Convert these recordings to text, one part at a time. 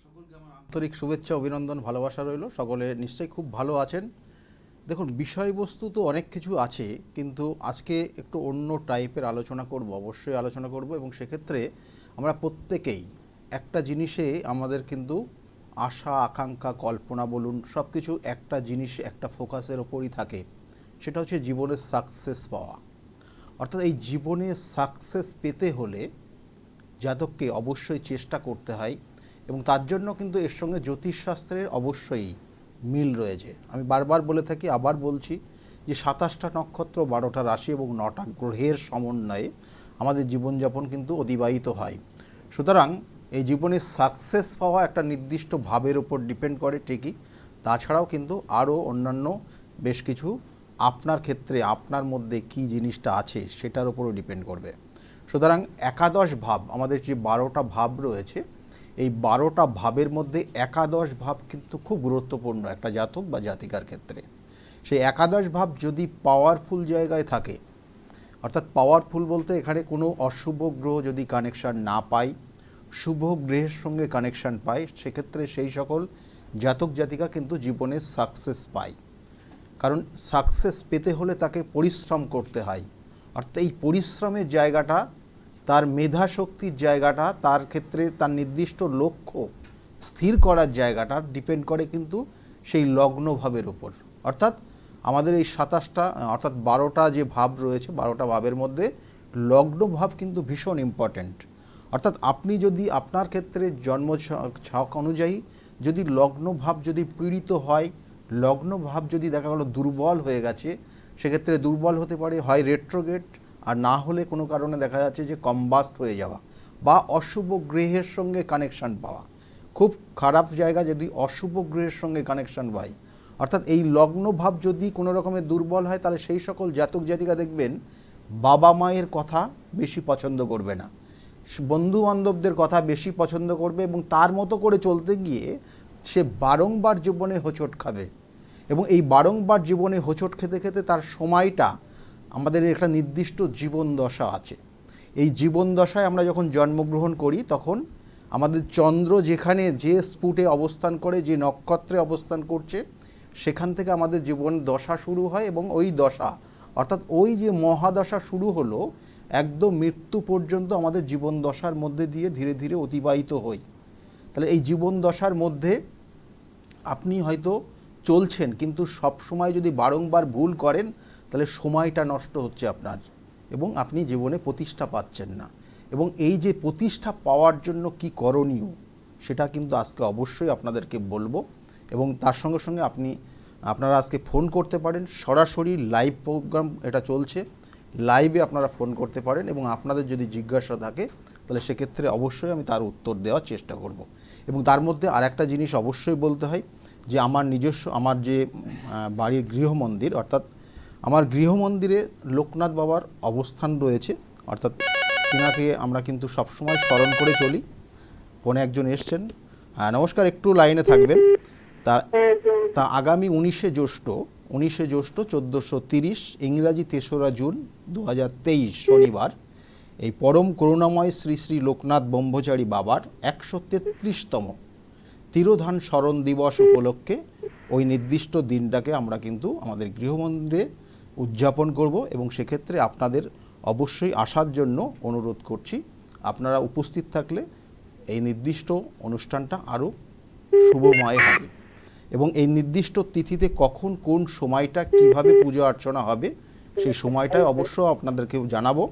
সকলকে আমার আন্তরিক শুভেচ্ছা অভিনন্দন ভালোবাসা রইল। সকলে নিশ্চয়ই খুব ভালো আছেন। দেখুন, বিষয়বস্তু তো অনেক কিছু আছে, কিন্তু আজকে একটু অন্য টাইপের আলোচনা করব, অবশ্যই আলোচনা করব। এবং সেক্ষেত্রে আমরা প্রত্যেকেই একটা জিনিসে আমাদের কিন্তু আশা আকাঙ্ক্ষা কল্পনা বলুন, সব কিছু একটা জিনিস একটা ফোকাসের ওপরই থাকে, সেটা হচ্ছে জীবনের সাকসেস পাওয়া। অর্থাৎ এই জীবনে সাকসেস পেতে হলে জাতককে অবশ্যই চেষ্টা করতে হয়, এবং তার জন্য কিন্তু এর সঙ্গে জ্যোতিষশাস্ত্রের অবশ্যই মিল রয়েছে। আমি বারবার বলে থাকি, আবার বলছি যে ২৭টা নক্ষত্র, ১২টা রাশি এবং ৯টা গ্রহের সমন্বয়ে আমাদের জীবনযাপন কিন্তু অতিবাহিত হয়। সুতরাং এই জীবনে সাকসেস পাওয়া একটা নির্দিষ্ট ভাবের উপর ডিপেন্ড করে ঠিকই, তাছাড়াও কিন্তু আরও অন্যান্য বেশ কিছু আপনার ক্ষেত্রে আপনার মধ্যে কী জিনিসটা আছে সেটার উপরও ডিপেন্ড করবে। সুতরাং একাদশ ভাব, আমাদের যে ১২টা ভাব রয়েছে, এই ১২টা ভাবের মধ্যে একাদশ ভাব কিন্তু খুব গুরুত্বপূর্ণ একটা জাতক বা জাতিকার ক্ষেত্রে। সেই একাদশ ভাব যদি পাওয়ারফুল জায়গায় থাকে, অর্থাৎ পাওয়ারফুল বলতে এখানে কোনো অশুভ গ্রহ যদি কানেকশান না পায়, শুভ গ্রহের সঙ্গে কানেকশান পায়, সেক্ষেত্রে সেই সকল জাতক জাতিকা কিন্তু জীবনে সাকসেস পায়। কারণ সাকসেস পেতে হলে তাকে পরিশ্রম করতে হয়। অর্থাৎ এই পরিশ্রমের জায়গাটা, তার মেধা শক্তির জায়গাটা, তার ক্ষেত্রে তার নির্দিষ্ট লক্ষ্য স্থির করার জায়গাটা ডিপেন্ড করে কিন্তু সেই লগ্নভাবের উপর। অর্থাৎ আমাদের এই ২৭টা অর্থাৎ ১২টা যে ভাব রয়েছে, ১২টা ভাবের মধ্যে লগ্নভাব কিন্তু ভীষণ ইম্পর্ট্যান্ট। অর্থাৎ আপনি যদি আপনার ক্ষেত্রে জন্ম ছক অনুযায়ী যদি লগ্নভাব যদি পীড়িত হয়, লগ্নভাব যদি দেখা গেলো দুর্বল হয়ে গেছে, সেক্ষেত্রে দুর্বল হতে পারে হয় রেট্রোগেট, আর না হলে কোনো কারণে দেখা যাচ্ছে যে কম্বাস্ট হয়ে যাওয়া বা অশুভ গ্রহের সঙ্গে কানেকশান পাওয়া। খুব খারাপ জায়গা যদি অশুভ গ্রহের সঙ্গে কানেকশান পায়। অর্থাৎ এই লগ্নভাব যদি কোনো রকমের দুর্বল হয়, তাহলে সেই সকল জাতক জাতিকা দেখবেন বাবা মায়ের কথা বেশি পছন্দ করবে না, বন্ধু বান্ধবদের কথা বেশি পছন্দ করবে, এবং তার মতো করে চলতে গিয়ে সে বারংবার জীবনে হোঁচট খাবে। এবং এই বারংবার জীবনে হোঁচট খেতে খেতে তার সময়টা, আমাদের একটা নির্দিষ্ট জীবন দশা আছে। এই জীবন দশায় আমরা যখন জন্মগ্রহণ করি, তখন আমাদের চন্দ্র যেখানে যে স্পুটে অবস্থান করে, যে নক্ষত্রে অবস্থান করছে, সেখান থেকে আমাদের জীবন দশা শুরু হয়। এবং ওই দশা অর্থাৎ ওই যে মহাদশা শুরু হলো, একদম মৃত্যু পর্যন্ত আমাদের জীবন দশার মধ্যে দিয়ে ধীরে ধীরে অতিবাহিত হই। তাহলে এই জীবন দশার মধ্যে আপনি হয়তো চলছেন, কিন্তু সব সময় যদি বারংবার ভুল করেন, তাহলে সময়টা নষ্ট হচ্ছে আপনার, এবং আপনি জীবনে প্রতিষ্ঠা পাচ্ছেন না। এবং এই যে প্রতিষ্ঠা পাওয়ার জন্য কি করণীয়, সেটা কিন্তু আজকে অবশ্যই আপনাদেরকে বলবো। এবং তার সঙ্গে সঙ্গে আপনারা আজকে ফোন করতে পারেন, সরাসরি লাইভ প্রোগ্রাম এটা চলছে, লাইভে আপনারা ফোন করতে পারেন। এবং আপনাদের যদি জিজ্ঞাসা থাকে, তাহলে সেক্ষেত্রে অবশ্যই আমি তার উত্তর দেওয়ার চেষ্টা করব। এবং তার মধ্যে আর একটা জিনিস অবশ্যই বলতে হয় যে আমার যে বাড়ির গৃহমন্দির, অর্থাৎ আমার গৃহমন্দিরে লোকনাথ বাবার অবস্থান রয়েছে। অর্থাৎ তিনাকে আমরা কিন্তু সবসময় স্মরণ করে চলি। ফোনে একজন এসছেন। হ্যাঁ, নমস্কার, একটু লাইনে থাকবেন। তা আগামী ১৯শে জ্যৈষ্ঠ ১৪৩০, ইংরাজি ৩রা জুন ২০২৩ শনিবার, এই পরম করুণাময় শ্রী শ্রী লোকনাথ ব্রহ্মচারী বাবার ১৩৩তম তিরোধান স্মরণ দিবস উপলক্ষে ওই নির্দিষ্ট দিনটাকে আমরা কিন্তু আমাদের গৃহমন্দিরে উদযাপন করব। এবং সেক্ষেত্রে আপনাদের অবশ্যই আসার জন্য অনুরোধ করছি। আপনারা উপস্থিত থাকলে এই নির্দিষ্ট অনুষ্ঠানটা আরও শুভময় হবে। এবং এই নির্দিষ্ট তিথিতে কখন কোন সময়টা কিভাবে পূজা অর্চনা হবে, সেই সময়টাই অবশ্য আপনাদেরকে জানাবো।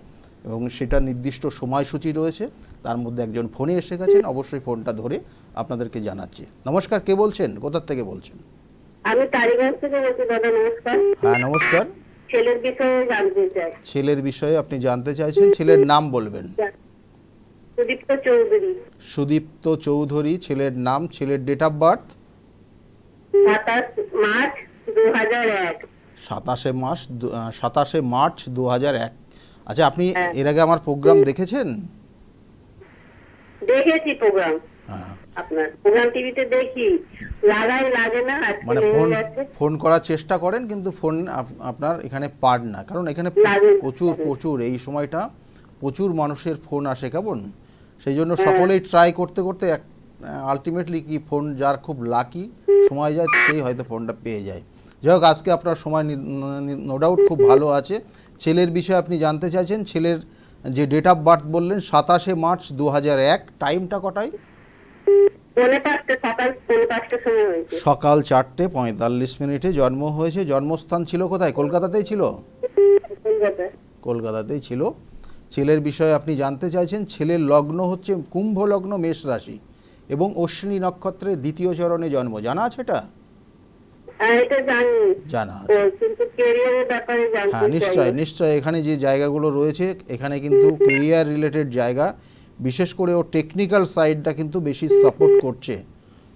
এবং সেটা নির্দিষ্ট সময়সূচি রয়েছে, তার মধ্যে একজন ফোনে এসে গেছেন, অবশ্যই ফোনটা ধরে আপনাদেরকে জানাচ্ছি। নমস্কার, কে বলছেন, কোথা থেকে বলছেন? আমি টালিগঞ্জ থেকে বলছি দাদা, নমস্কার। হ্যাঁ নমস্কার। ছেলের বিষয়ে জানতে চাই। ছেলের বিষয়ে আপনি জানতে চাইছেন, ছেলের নাম বলবেন? সুদীপ্ত চৌধুরী। সুদীপ্ত চৌধুরী ছেলের নাম, ছেলের ডেট অফ বার্থ? ২৭ মার্চ ২০০১। ২৭শে মার্চ ২০০১। আচ্ছা, আপনি এর আগে আমার প্রোগ্রাম দেখেছেন? দেখেছি প্রোগ্রাম, হ্যাঁ, আপনার প্রোগ্রাম টিভিতে দেখি, লাগে না। মানে ফোন করার চেষ্টা করেন, কিন্তু ফোন আপনার এখানে পার না, কারণ এখানে প্রচুর এই সময়টা প্রচুর মানুষের ফোন আসে, কেমন সেই জন্য সকলেই ট্রাই করতে করতে আলটিমেটলি কি ফোন যার খুব লাকি সময় যায় সেই হয়তো ফোনটা পেয়ে যায়। যাই হোক, আজকে আপনার সময় নো ডাউট খুব ভালো আছে। ছেলের বিষয়ে আপনি জানতে চাইছেন, ছেলের যে ডেট অফ বার্থ বললেন 27 মার্চ 2001, টাইমটা কটায়? পৌনে পাঁচটা, সকাল পৌনে পাঁচটার সময় হয়েছে। সকাল 4:45 জন্ম হয়েছে। জন্মস্থান ছিল কোথায়? কলকাতাতেই ছিল? কলকাতায়। কলকাতাতেই ছিল। ছেলের বিষয়ে আপনি জানতে চাইছেন, ছেলের লগ্ন হচ্ছে কুম্ভ লগ্ন, মেষ রাশি এবং অশ্বিনী নক্ষত্রের দ্বিতীয় চরণে জন্ম। জানা আছে এটা? এটা জানি, জানা আছে। কিন্তু ক্যারিয়ারের ব্যাপারে জানতে হ্যাঁ, চাই। নিশ্চয় নিশ্চয়। এখানে যে জায়গাগুলো রয়েছে এখানে কিন্তু কেরিয়ার রিলেটেড জায়গা, বিশেষ করে ও টেকনিক্যাল সাইডটা কিন্তু বেশি সাপোর্ট করছে।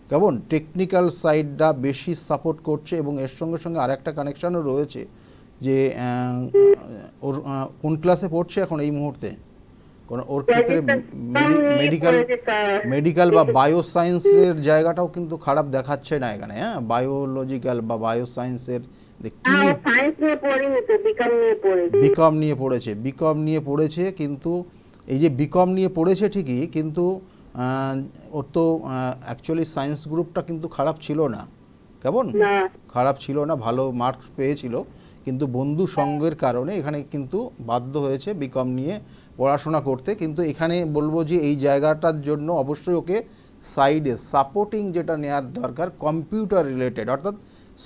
কেমন? টেকনিক্যাল সাইডটা বেশি সাপোর্ট করছে এবং এর সঙ্গে সঙ্গে আরেকটা কানেকশানও রয়েছে যে ওর কোন ক্লাসে পড়ছে এখন এই মুহূর্তে? কারণ ওর ক্ষেত্রে মেডিকেল বা বায়ো সায়েন্সের জায়গাটাও কিন্তু খারাপ দেখাচ্ছে না এখানে। হ্যাঁ, বায়োলজিক্যাল বা বায়ো সায়েন্সের সায়েন্স নিয়ে পড়িনি তো, বিকম নিয়ে পড়েছি। বিকম নিয়ে পড়েছে, কিন্তু এই যে বিকম নিয়ে পড়েছে ঠিকই, কিন্তু ওর তো অ্যাকচুয়ালি সায়েন্স গ্রুপটা কিন্তু খারাপ ছিল না। কেমন? খারাপ ছিল না, ভালো মার্কস পেয়েছিল, কিন্তু বন্ধু সঙ্গের কারণে এখানে কিন্তু বাধ্য হয়েছে বিকম নিয়ে পড়াশোনা করতে। কিন্তু এখানে বলবো যে এই জায়গাটার জন্য অবশ্যই ওকে সাইডে সাপোর্টিং যেটা নেওয়ার দরকার, কম্পিউটার রিলেটেড অর্থাৎ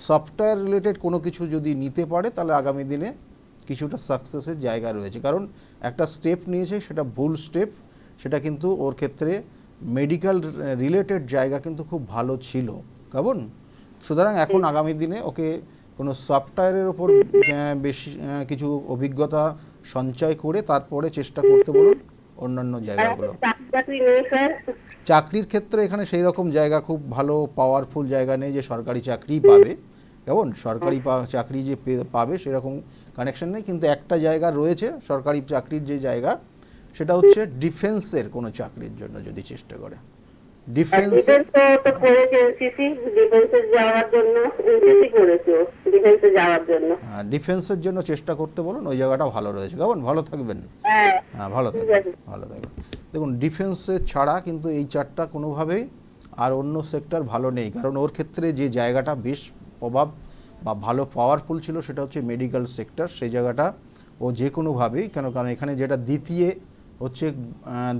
সফটওয়্যার রিলেটেড কোনো কিছু যদি নিতে পারে তাহলে আগামী দিনে কিছুটা সাকসেসের জায়গা রয়েছে। কারণ একটা স্টেপ নিয়েছে, সেটা ভুল স্টেপ, সেটা কিন্তু ওর ক্ষেত্রে মেডিকেল রিলেটেড জায়গা কিন্তু খুব ভালো ছিল। কেমন? সুতরাং এখন আগামী দিনে ওকে কোনো সফটওয়্যারের ওপর বেশি কিছু অভিজ্ঞতা সঞ্চয় করে তারপরে চেষ্টা করতে বলুন অন্যান্য জায়গাগুলো। চাকরির ক্ষেত্রে এখানে সেই রকম জায়গা খুব ভালো পাওয়ারফুল জায়গা নেই যে সরকারি চাকরি পাবে। কেমন? সরকারি চাকরি যে পাবে সেরকম কানেকশন নেই, কিন্তু একটা জায়গা রয়েছে সরকারি চাকরির যে জায়গা, সেটা হচ্ছে ডিফেন্সের কোনো চাকরির জন্য যদি চেষ্টা করে। ডিফেন্সের জন্য চেষ্টা করতে বলুন, ওই জায়গাটা ভালো রয়েছে। কেমন? ভালো থাকবেন। হ্যাঁ, ভালো থাকবেন, ভালো থাকবেন। দেখুন, ডিফেন্সের ছাড়া কিন্তু এই চারটা কোনোভাবেই আর অন্য সেক্টর ভালো নেই, কারণ ওর ক্ষেত্রে যে জায়গাটা বেশ প্রভাব বা ভালো পাওয়ারফুল ছিল সেটা হচ্ছে মেডিকেল সেক্টর। সেই জায়গাটা ও যে কোনোভাবেই কারণ এখানে যেটা দ্বিতীয় হচ্ছে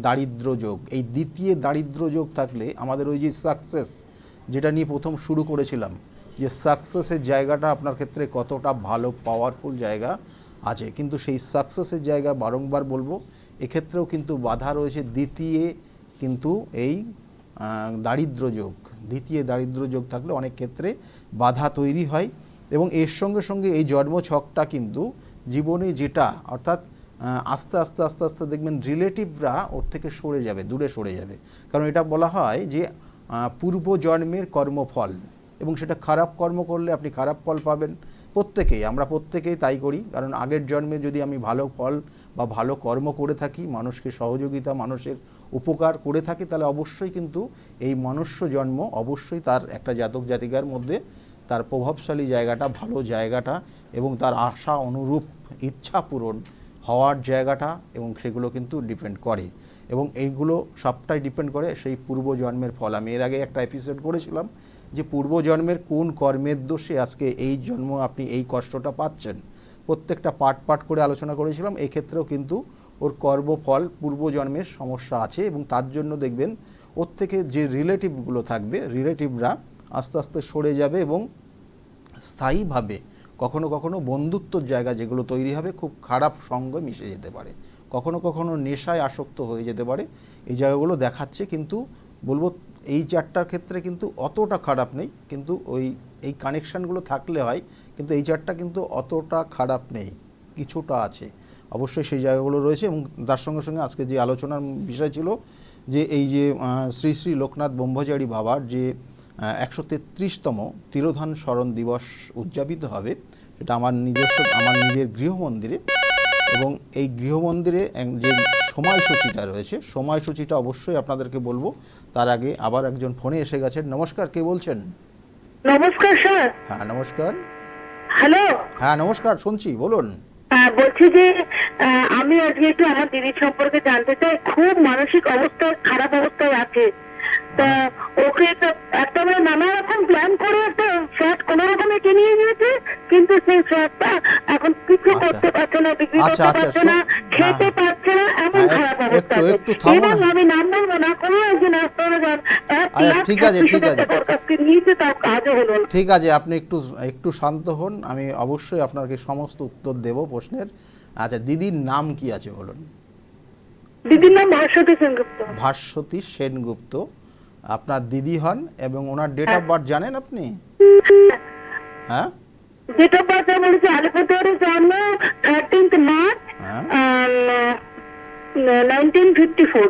দারিদ্র যোগ, এই দ্বিতীয় দারিদ্র যোগ থাকলে আমাদের ওই যে সাকসেস যেটা নিয়ে প্রথম শুরু করেছিলাম, যে সাকসেসের জায়গাটা আপনার ক্ষেত্রে কতটা ভালো পাওয়ারফুল জায়গা আছে, কিন্তু সেই সাকসেসের জায়গা বারংবার বলবো এক্ষেত্রেও কিন্তু বাধা রয়েছে দ্বিতীয়, কিন্তু এই দারিদ্র যোগ, দ্বিতীয় দারিদ্র যোগ থাকলে অনেক ক্ষেত্রে বাধা তৈরি হয়। এবং এর সঙ্গে সঙ্গে এই জন্মছকটা কিন্তু জীবনে যেটা অর্থাৎ আস্তে আস্তে আস্তে আস্তে দেখবেন রিলেটিভরা ওর থেকে সরে যাবে, দূরে সরে যাবে। কারণ এটা বলা হয় যে পূর্বজন্মের কর্মফল, এবং সেটা খারাপ কর্ম করলে আপনি খারাপ ফল পাবেন। আমরা প্রত্যেকেই তাই করি, কারণ আগের জন্মে যদি আমি ভালো ফল বা ভালো কর্ম করে থাকি, মানুষকে সহযোগিতা, মানুষের উপকার করে থাকি, তাহলে অবশ্যই কিন্তু এই মনুষ্য জন্ম অবশ্যই তার একটা জাতক জাতিকার মধ্যে তার প্রভাবশালী জায়গাটা, ভালো জায়গাটা এবং তার আশা অনুরূপ ইচ্ছা পূরণ হওয়ার জায়গাটা, এবং সেগুলো কিন্তু ডিপেন্ড করে, এবং এইগুলো সবটাই ডিপেন্ড করে সেই পূর্বজন্মের ফল। আমি এর আগে একটা এপিসোড করেছিলাম যে পূর্বজন্মের কোন কর্মের দোষে আজকে এই জন্ম আপনি এই কষ্টটা পাচ্ছেন, প্রত্যেকটা পার্ট করে আলোচনা করেছিলাম। এই ক্ষেত্রেও কিন্তু ওর কর্মফল পূর্বজন্মের সমস্যা আছে, এবং তার জন্য দেখবেন ওর থেকে যে রিলেটিভগুলো থাকবে, রিলেটিভরা আস্তে আস্তে সরে যাবে এবং স্থায়ীভাবে কখনো কখনো বন্ধুত্বর জায়গা যেগুলো তৈরি হবে খুব খারাপ সঙ্গ মিশে যেতে পারে, কখনো কখনো নেশায় আসক্ত হয়ে যেতে পারে। এই জায়গাগুলো দেখাচ্ছে, কিন্তু বলবো এই চারটার ক্ষেত্রে কিন্তু অতটা খারাপ নেই, কিন্তু এই কানেকশানগুলো থাকলে হয়, কিন্তু এই চারটা কিন্তু অতটা খারাপ নেই, কিছুটা আছে অবশ্যই সেই জায়গাগুলো রয়েছে। এবং তার সঙ্গে সঙ্গে আজকে যে আলোচনার বিষয় ছিল যে এই যে শ্রী শ্রী লোকনাথ ব্রহ্মচারী বাবার যে 133তম তিরোধান স্মরণ দিবস উদযাপিত হবে, সেটা আমার নিজের গৃহমন্দিরে, এবং এই গৃহমন্দিরে যে সময়সূচিটা রয়েছে, সময়সূচিটা অবশ্যই আপনাদেরকে বলবো। তার আগে আবার একজন ফোনে এসে গেছেন। নমস্কার, কে বলছেন? নমস্কার স্যার। হ্যাঁ নমস্কার। হ্যালো। হ্যাঁ নমস্কার, শুনছি, বলুন। বলছি যে আমি আজকে একটু আমার দিদির সম্পর্কে জানতে চাই, খুব মানসিক অবস্থা, খারাপ অবস্থায় আছে, তা ওকে তো একেবারে নানা রকম প্ল্যান করে একটা ফ্ল্যাট কোনো রকমে কিনিয়ে নিয়েছে, কিন্তু সেই ফ্ল্যাটটা এখন কিছু আচ্ছা করতে পারছে না, বিক্রি আচ্ছা করতে আচ্ছা পারছে না, হ্যাঁ খেতে পারছে না, এমন হ্যাঁ খারাপ অবস্থা একটু আছে। একটু থামুন। এবং আমি নাম বলবো না, কোনো একজন আসতে যান 1 আচ্ছা লাখ ঠিক আছে 26 ঠিক হাজার আছে টাকা ওর কাছ থেকে নিয়েছে, তার কাজও হলো না। ঠিক আছে, আপনি একটু একটু শান্ত হন, আমি অবশ্যই আপনাকে সমস্ত উত্তর দেব প্রশ্নের। আচ্ছা, দিদির নাম কি আছে বলুন? দিদির নাম ভাস্বতী সেনগুপ্ত। ভাস্বতী সেনগুপ্ত আপনার দিদি হন, এবং ওনার ডেট অফ বার্থ জানেন আপনি? হ্যাঁ ডেট অফ বার্থ বলেছে আলিপুরদুয়ারে জন্ম 13th মার্চ হ্যাঁ 1954।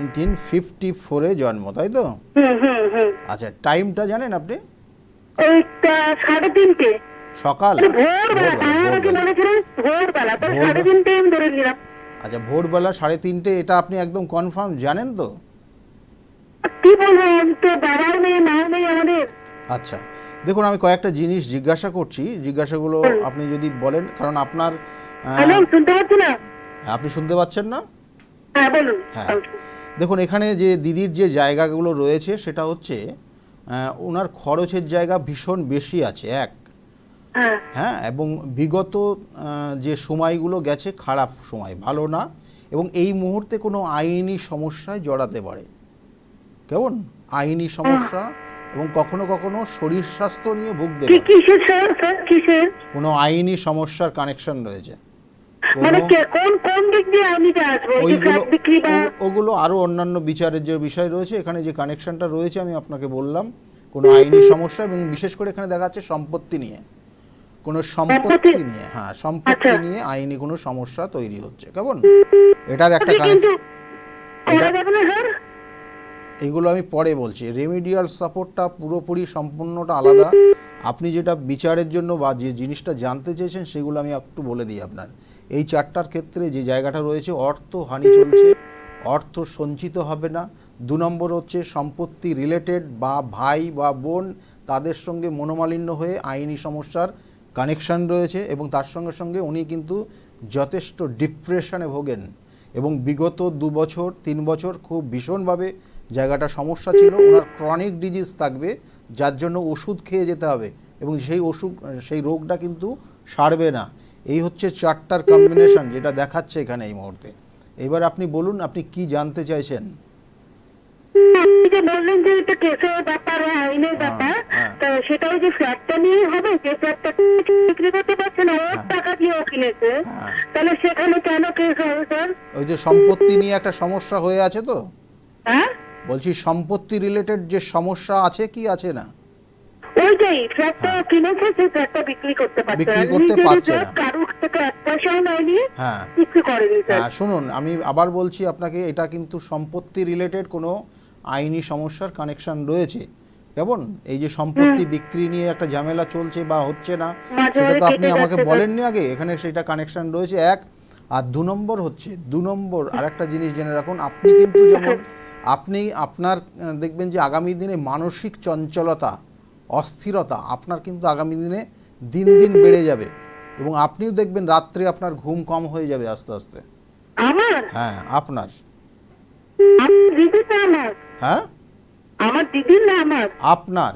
1954-এ জন্ম, তাই তো? হুম হুম হুম। আচ্ছা, টাইমটা জানেন আপনি? ওইটা 3:30 সকাল? ভোরবেলা, আমার আগে ভোরবেলা। বলেছিলেন ভোরবেলা, তো ভোরবেলা। 3:30 আমি ধরে নিলাম। আচ্ছা, ভোরবেলা 3:30, এটা আপনি একদম কনফার্ম জানেন তো? কি বলবো, আমি তো বাবাও নেই মাও নেই আমাদের। আচ্ছা, দেখুন আমি কয়েকটা জিনিস জিজ্ঞাসা করছি, জিজ্ঞাসাগুলো আপনি যদি বলেন, কারণ আপনার হ্যালো, শুনতে পাচ্ছি না? আপনি শুনতে পাচ্ছেন না? হ্যাঁ বলুন। হ্যাঁ, দেখুন এখানে যে দিদির যে জায়গাগুলো রয়েছে সেটা হচ্ছে ওনার খরচের জায়গা ভীষণ বেশি আছে এক, হ্যাঁ হ্যাঁ, এবং বিগত যে সময়গুলো গেছে খারাপ সময়, ভালো না, এবং এই মুহূর্তে কোনো আইনি সমস্যায় জড়াতে পারে, কেমন আইনি সমস্যা, এবং কখনো কখনো শরীর স্বাস্থ্য নিয়ে ভুগতে কি পারে, কিসের স্যার, স্যার কিসের? কোনো আইনি সমস্যার কানেকশন রয়েছে মানে কোনো, কোন কোন দিক দিয়ে আমি যে আসবো, এই যে ওইগুলো ফ্ল্যাট বিক্রি বা? ওগুলো আরও অন্যান্য বিচারের যে বিষয় রয়েছে, এখানে যে কানেকশনটা রয়েছে আমি আপনাকে বললাম, কোনো আইনি সমস্যা, এবং বিশেষ করে এখানে দেখা যাচ্ছে সম্পত্তি নিয়ে, কোনো সম্পত্তি নিয়ে, হ্যাঁ সম্পত্তি আচ্ছা। নিয়ে আইনি কোনো সমস্যা তৈরি হচ্ছে, কেমন এটার একটা কিন্তু কানেকশন। এটা করা যাবে না স্যার? এইগুলো আমি পরে বলছি, রেমিডিয়াল সাপোর্টটা পুরোপুরি সম্পূর্ণটা আলাদা। আপনি যেটা বিচারের জন্য বা যে জিনিসটা জানতে চেয়েছেন সেগুলো আমি একটু বলে দিই আপনার। এই চারটার ক্ষেত্রে যে জায়গাটা রয়েছে, অর্থ হানি চলছে, অর্থ সঞ্চিত হবে না। 2 নম্বর হচ্ছে সম্পত্তি রিলেটেড বা ভাই বা বোন, তাদের সঙ্গে মনোমালিন্য হয়ে আইনি সমস্যার কানেকশন রয়েছে, এবং তার সঙ্গে সঙ্গে উনি কিন্তু যথেষ্ট ডিপ্রেশনে ভোগেন, এবং বিগত 2 বছর 3 বছর খুব ভীষণভাবে জায়গাটা সমস্যা ছিল। ওনার ক্রনিক ডিজিজ থাকবে, যার জন্য ওষুধ খেয়ে যেতে হবে, এবং সেই রোগটা কিন্তু সারবে না। এই হচ্ছে চারটার কম্বিনেশন যেটা দেখাচ্ছে এখানে এই মুহূর্তে। এবার আপনি বলুন, আপনি কি জানতে চাইছেন? আপনি যে বললেন যে এটা কেসের ব্যাপার, আইনের ব্যাপার, হ্যাঁ তো সেটা ওই যে ফ্ল্যাটটা নিয়ে হবে, যে ফ্ল্যাটটা বিক্রি করতে পারছে না, ওর টাকা দিয়ে ও কিনেছে, হ্যাঁ, তাহলে সেখানে কেন কেস হবে স্যার? ওই যে সম্পত্তি নিয়ে একটা সমস্যা হয়ে আছে তো, হ্যাঁ বলছি সম্পত্তি রিলেটেড যে সমস্যা আছে কি আছে না? ওইটাই, ফ্ল্যাটটা কিনেছে, সেই ফ্ল্যাটটা বিক্রি করতে পারছে বিক্রি না, করতে নিজেরই পারছে ফ্ল্যাট, না। কারোর থেকে 1 পয়সাও নেয়নি, হ্যাঁ কিছু করেনি স্যার। শুনুন, আমি আবার বলছি আপনাকে, এটা কিন্তু সম্পত্তি রিলেটেড কোনো আইনি সমস্যার কানেকশন রয়েছে, কেমন এই যে সম্পত্তি বিক্রি নিয়ে একটা ঝামেলা চলছে বা হচ্ছে না, মাঝে সেটা মাঝে তো আপনি কেটে আমাকে যাচ্ছে, বলেননি আগে, এখানে সেটা কানেকশন রয়েছে এক। আর 2 নম্বর হচ্ছে, 2 নম্বর আরেকটা জিনিস জেনে রাখুন, আপনি কিন্তু যেমন আপনি আপনার দেখবেন যে আগামী দিনে মানসিক চঞ্চলতা, অস্থিরতা আপনার কিন্তু আগামী দিনে দিন দিন বেড়ে যাবে, এবং আপনিও দেখবেন রাত্রে আপনার ঘুম কম হয়ে যাবে আস্তে আস্তে। আমার হ্যাঁ আপনার, দিদির না আমার? হ্যাঁ আমার দিদির না আমার? আপনার,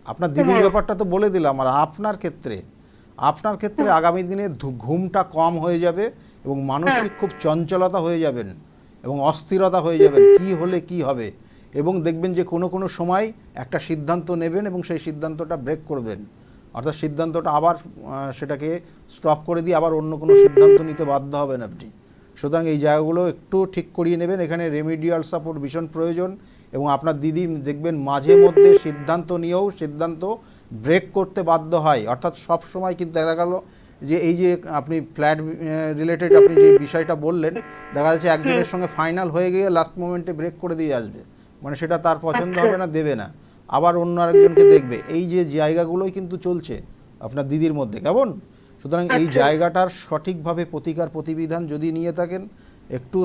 আপনার দিদির ব্যাপারটা তো বলে দিলাম, আর আপনার ক্ষেত্রে আগামী দিনে ঘুমটা কম হয়ে যাবে, এবং মানসিক খুব চঞ্চলতা হয়ে যাবেন, এবং অস্থিরতা হয়ে যাবেন, কি হলে কি হবে, এবং দেখবেন যে কোনো কোনো সময় একটা সিদ্ধান্ত নেবেন এবং সেই সিদ্ধান্তটা ব্রেক করবেন, অর্থাৎ সিদ্ধান্তটা আবার সেটাকে স্টপ করে দিয়ে আবার অন্য কোনো সিদ্ধান্ত নিতে বাধ্য হবেন আপনি। সুতরাং এই জায়গাগুলো একটু ঠিক করিয়ে নেবেন, এখানে রেমিডিয়াল সাপোর্ট ভীষণ প্রয়োজন, এবং আপনার দিদি দেখবেন মাঝে মধ্যে সিদ্ধান্ত নিয়েও সিদ্ধান্ত ব্রেক করতে বাধ্য হয়, অর্থাৎ সব সময় কিন্তু দেখা গেল যে এই যে আপনি ফ্ল্যাট রিলেটেড আপনি যে বিষয়টা বললেন, দেখা যাচ্ছে একজনের সঙ্গে ফাইনাল হয়ে গিয়ে লাস্ট মোমেন্টে ব্রেক করে দিয়ে আসবে, মানে সেটা তার পছন্দ হবে না, দেবে না, আবার অন্য আরেকজনকে দেখবে, এই যে জায়গাগুলোই কিন্তু চলছে আপনার দিদির মধ্যে, কেমন। সুতরাং এই জায়গাটার সঠিকভাবে প্রতিকার প্রতিবিধান যদি নিয়ে থাকেন, একটু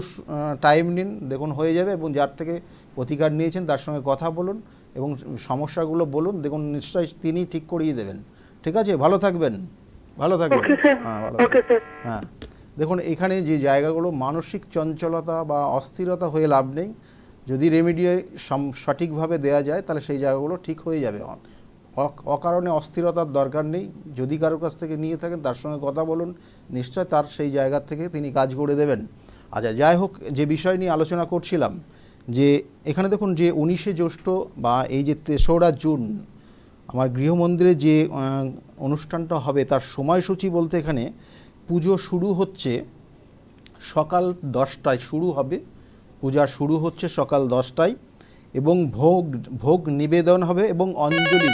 টাইম নিন, দেখুন হয়ে যাবে, এবং যার থেকে প্রতিকার নিয়েছেন তার সঙ্গে কথা বলুন এবং সমস্যাগুলো বলুন, দেখুন নিশ্চয়ই তিনি ঠিক করিয়ে দেবেন। ঠিক আছে, ভালো থাকবেন, ভালো থাকবেন। হ্যাঁ ভালো থাকবেন। হ্যাঁ, দেখুন এখানে যে জায়গাগুলো মানসিক চঞ্চলতা বা অস্থিরতা হয়ে লাভ নেই, যদি রেমেডি সঠিকভাবে দেওয়া যায় তাহলে সেই জায়গাগুলো ঠিক হয়ে যাবে। অকারণে অস্থিরতার দরকার নেই। যদি কারোর কাছ থেকে নিয়ে থাকেন তার সঙ্গে কথা বলুন, নিশ্চয় তার সেই জায়গা থেকে তিনি কাজ করে দেবেন। আচ্ছা, যাই হোক, যে বিষয় নিয়ে আলোচনা করছিলাম, যে এখানে দেখুন যে 19শে জ্যৈষ্ঠ বা এই যে 3রা জুন আমার গৃহমন্দিরে যে অনুষ্ঠানটা হবে তার সময়সূচি বলতে এখানে পুজো শুরু হচ্ছে সকাল 10টায় শুরু হবে। পূজা শুরু হচ্ছে সকাল 10টায় এবং ভোগ নিবেদন হবে এবং অঞ্জলি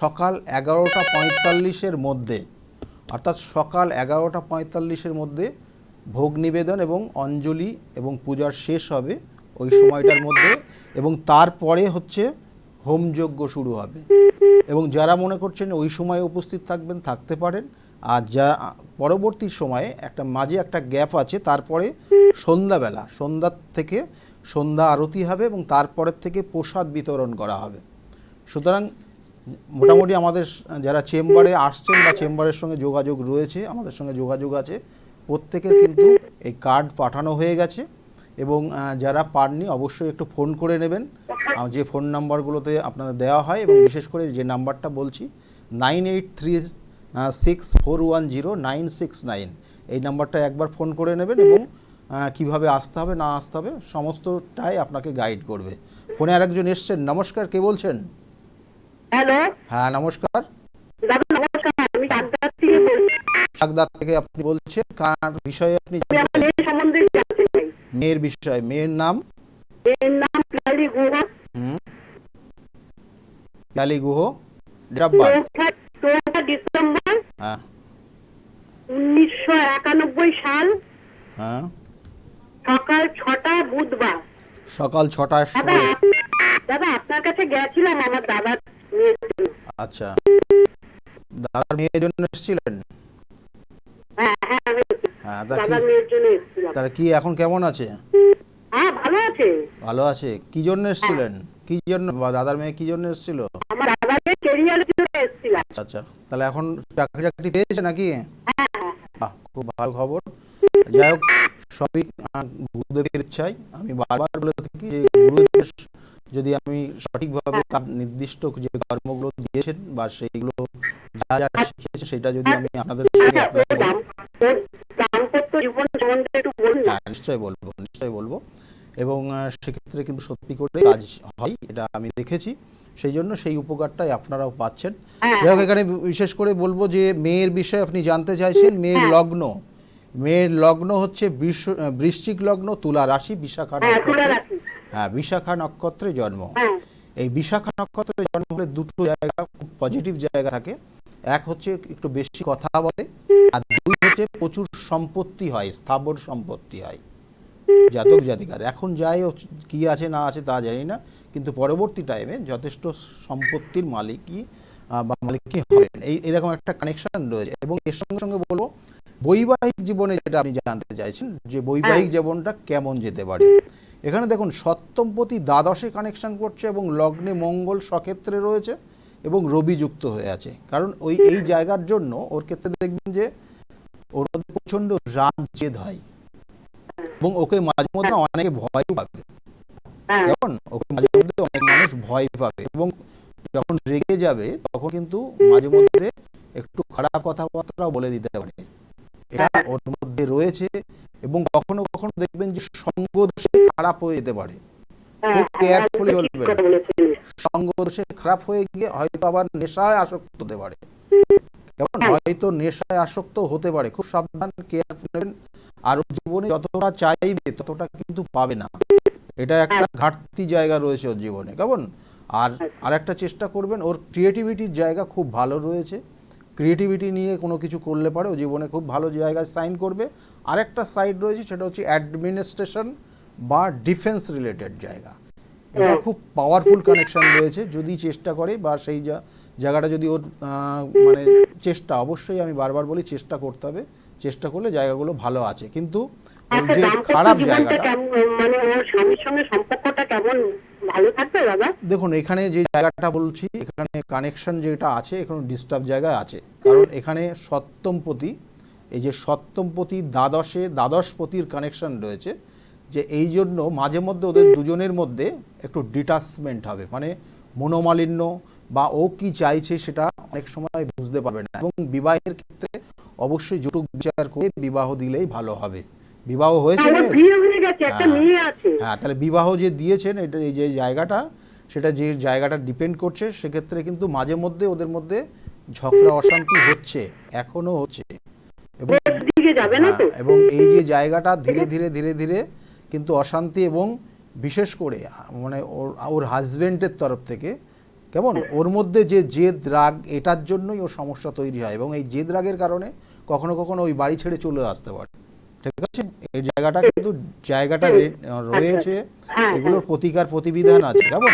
সকাল 11:45-এর মধ্যে, অর্থাৎ সকাল 11:45-এর মধ্যে ভোগ নিবেদন এবং অঞ্জলি এবং পূজার শেষ হবে ওই সময়টার মধ্যে। এবং তারপরে হচ্ছে হোমযজ্ঞ শুরু হবে। এবং যারা মনে করছেন ওই সময়ে উপস্থিত থাকবেন থাকতে পারেন, আর যা পরবর্তী সময়ে মাঝে একটা গ্যাপ আছে, তারপরে সন্ধ্যা থেকে সন্ধ্যা আরতি হবে এবং তারপরের থেকে প্রসাদ বিতরণ করা হবে। সুতরাং মোটামুটি আমাদের যারা চেম্বারে আসছেন বা চেম্বারের সঙ্গে যোগাযোগ রয়েছে, আমাদের সঙ্গে যোগাযোগ আছে, প্রত্যেকের কিন্তু এই কার্ড পাঠানো হয়ে গেছে। এবং যারা পাননি অবশ্যই একটু ফোন করে নেবেন, যে ফোন নাম্বারগুলোতে আপনাদের দেওয়া হয়, এবং বিশেষ করে যে নাম্বারটা বলছি 9836410969, এই নাম্বারটা একবার ফোন করে নেবেন এবং কিভাবে আসতে হবে না আসতে হবে সমস্তটাই আপনাকে গাইড করবে। ফোনে আরেকজন এসছেন। নমস্কার, কে বলছেন? হ্যালো, হ্যাঁ নমস্কার। দাদা নমস্কার, আমি বাগদাদ থেকে বলছি। বাগদাদ থেকে আপনি বলছেন, কার বিষয়ে আপনি আমি আমার মেয়ের সম্বন্ধে জানতে চাই। মেয়ের বিষয়, মেয়ের নাম? মেয়ের নাম Piyali Guha. Piyali Guha. Date of birth? 4 December হ্যাঁ 1991 সাল, হ্যাঁ সকাল 6টা, বুধবার। সকাল 6টার দাদা সময়। দাদা আপনার কাছে গেছিলাম আমার দাদার মেয়ের জন্য। আচ্ছা, দাদার মেয়ের জন্য এসেছিলেন? হ্যাঁ হ্যাঁ, আমি হ্যাঁ, দাদার মেয়ের জন্য এসেছিলাম। তার কি এখন কেমন আছে? হ্যাঁ ভালো আছে। ভালো আছে। কি জন্য এসেছিলেন? কি জন্য দাদার মেয়ে কি জন্য এসেছিল? আমার দাদাকে ক্যারিয়ারের জন্য এসেছিলাম। আচ্ছা, তাহলে এখন চাকরি পেয়েছে নাকি? হ্যাঁ। বাহ, খুব ভালো খবর। যাই হোক, সবই গুরুদেবের ইচ্ছায়। আমি বারবার বলে থাকি যে গুরুদেব যদি আমি সঠিকভাবে তার নির্দিষ্ট যে কর্মগুলো দিয়েছেন বা সেইগুলো যা যা শিখিয়েছে সেটা যদি আমি আপনাদের সঙ্গে দাম্পত্য জীবন সম্বন্ধে একটু বলুন না। হ্যাঁ, নিশ্চয়ই বলবো। এবং সেক্ষেত্রে কিন্তু সত্যি করে কাজ হয়, এটা আমি দেখেছি, সেই জন্য সেই উপকারটাই আপনারাও পাচ্ছেন। যাই হোক, এখানে বিশেষ করে বলবো যে মেয়ের বিষয়ে আপনি জানতে চাইছেন। মেয়ের লগ্ন হচ্ছে বৃশ্চিক লগ্ন, তুলা রাশি, বিশাখা নক্ষত্র। হ্যাঁ, বিশাখা নক্ষত্রে জন্ম। এই বিশাখা নক্ষত্রে জন্ম হলে দুটো জায়গা খুব পজিটিভ জায়গা থাকে। এক হচ্ছে একটু বেশি কথা বলে, আর দুই হচ্ছে প্রচুর সম্পত্তি হয়, স্থাবর সম্পত্তি হয় জাতক জাতিকার। এখন যাই কি আছে না আছে তা জানি না, কিন্তু পরবর্তী টাইমে যথেষ্ট সম্পত্তির মালিকই হবেন, এরকম একটা কানেকশন রয়েছে। এবং এর সঙ্গে সঙ্গে বলবো বৈবাহিক জীবনে যেটা আপনি জানতে চাইছেন, যে বৈবাহিক জীবনটা কেমন যেতে পারে। এখানে দেখুন সপ্তমপতি দ্বাদশে কানেকশন করছে এবং লগ্নে মঙ্গল সক্ষেত্রে রয়েছে এবং রবি যুক্ত হয়ে আছে। কারণ এই জায়গার জন্য ওর ক্ষেত্রে দেখবেন যে ওর মধ্যে প্রচন্ড রাগ জেদ হয় এবং ওকে মাঝে মধ্যে অনেকে ভয় পাবে। যেমন ওকে মাঝে মধ্যে অনেক মানুষ ভয় পাবে এবং যখন রেগে যাবে তখন কিন্তু মাঝে মধ্যে একটু খারাপ কথাবার্তাও বলে দিতে পারে। এটা ওর মধ্যে রয়েছে। এবং কখনো কখনো দেখবেন যে সঙ্গ দোষে খারাপ হয়ে যেতে পারে, খুব কেয়ারফুলি চলবেন। সঙ্গ দোষে খারাপ হয়ে গিয়ে হয়তো আবার নেশায় আসক্ত হতে পারে। কেমন হয়তো নেশায় আসক্ত হতে পারে, খুব সাবধান, কেয়ারফুল নেবেন। আর জীবনে যতটা চাইবে ততটা কিন্তু পাবে না, এটা একটা ঘাটতি জায়গা রয়েছে ওর জীবনে। কেমন আর একটা চেষ্টা করবেন, ওর ক্রিয়েটিভিটির জায়গা খুব ভালো রয়েছে। ক্রিয়েটিভিটি নিয়ে কোনো কিছু করলে পারে ও জীবনে খুব ভালো জায়গায় সাইন করবে। আরেকটা সাইড রয়েছে, সেটা হচ্ছে অ্যাডমিনিস্ট্রেশন বা ডিফেন্স রিলেটেড জায়গা। এটা খুব পাওয়ারফুল কানেকশন রয়েছে যদি চেষ্টা করে, বা সেই জায়গাটা যদি ওর মানে চেষ্টা, অবশ্যই আমি বারবার বলি চেষ্টা করতে হবে। চেষ্টা করলে জায়গাগুলো ভালো আছে, কিন্তু যে খারাপ জায়গাটা, মানে ওর স্বামীর সঙ্গে সম্পর্কটা কেমন ভালো থাকবে দাদা? দেখুন এখানে যে জায়গাটা বলছি, এখানে কানেকশন যেটা আছে এখানে ডিস্টার্ব জায়গায় আছে। কারণ এখানে সপ্তমপতি, এই যে সপ্তমপতি দ্বাদশপতির কানেকশন রয়েছে, যে এই জন্য মাঝে মধ্যে ওদের দুজনের মধ্যে একটু ডিটাচমেন্ট হবে, মানে মনোমালিন্য বা ও কি চাইছে সেটা অনেক সময় বুঝতে পারবে না। এবং বিবাহের ক্ষেত্রে অবশ্যই জটুক বিচার করে বিবাহ দিলেই ভালো হবে। বিবাহ হয়েছে আমার মেয়ের? বিয়ে হয়ে গেছে, একটা হ্যাঁ মেয়ে আছে। হ্যাঁ, তাহলে বিবাহ যে দিয়েছেন এটা এই যে জায়গাটা, সেটা যে জায়গাটা ডিপেন্ড করছে, সেক্ষেত্রে কিন্তু মাঝে মধ্যে ওদের মধ্যে ঝগড়া অশান্তি হচ্ছে, এখনো হচ্ছে। এবং ওর দিকে যাবে না হ্যাঁ, তো? এবং এই যে জায়গাটা ধীরে ধীরে ধীরে ধীরে কিন্তু অশান্তি, এবং বিশেষ করে মানে ওর ওর হাজবেন্ডের তরফ থেকে কেমন ওর মধ্যে যে জেদ রাগ, এটার জন্যই ওর সমস্যা তৈরি হয়, এবং এই জেদ রাগের কারণে কখনো কখনো ওই বাড়ি ছেড়ে চলে আসতে পারে। ঠিক আছে, এই জায়গাটা কিন্তু জায়গাটা রয়েছে, হ্যাঁ, এগুলোর প্রতিকার প্রতিবিধান আছে। কেমন,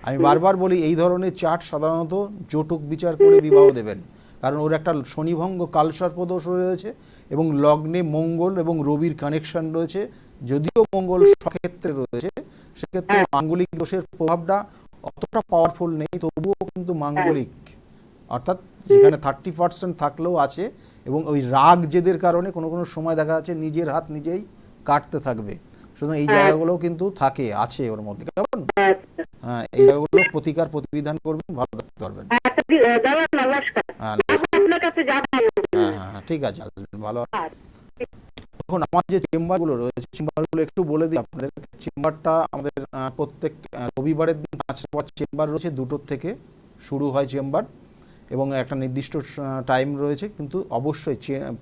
আমি বারবার বলি এই ধরনের চার্ট সাধারণত জটুক বিচার করে বিবাহ দেবেন, কারণ ওর একটা শনিভঙ্গ কালসর্পদোষ রয়েছে, এবং লগ্নে মঙ্গল এবং রবির কানেকশন রয়েছে। যদিও মঙ্গল সক্ষেত্রে রয়েছে, সেক্ষেত্রে মাঙ্গলিক দোষের প্রভাবটা অতটা পাওয়ারফুল নেই, তবুও কিন্তু মাঙ্গলিক, অর্থাৎ যেখানে 30% থাকলেও আছে। এবং ওই রাগ জেদের কারণে কোনো কোনো সময় দেখা যাচ্ছে নিজের হাত নিজেই কাটতে থাকবে। সুতরাং এই জায়গাগুলোও কিন্তু থাকে, আছে ওর মধ্যে। কেমন, আচ্ছা। হ্যাঁ, এই জায়গাগুলো প্রতিকার প্রতিবিধান করবেন, ভালো থাকতে পারবেন। দাদা নমস্কার, হ্যাঁ আপনার কাছে যাবো। হ্যাঁ হ্যাঁ হ্যাঁ, ঠিক আছে, আসবেন, ভালো। আচ্ছা। এখন আমার যে চেম্বারগুলো রয়েছে, চেম্বারগুলো একটু বলে দিই আপনাদের। চেম্বারটা আমাদের প্রত্যেক রবিবারের দিন 5টা চেম্বার রয়েছে, 2টোর থেকে শুরু হয় চেম্বার, এবং একটা নির্দিষ্ট টাইম রয়েছে। কিন্তু অবশ্যই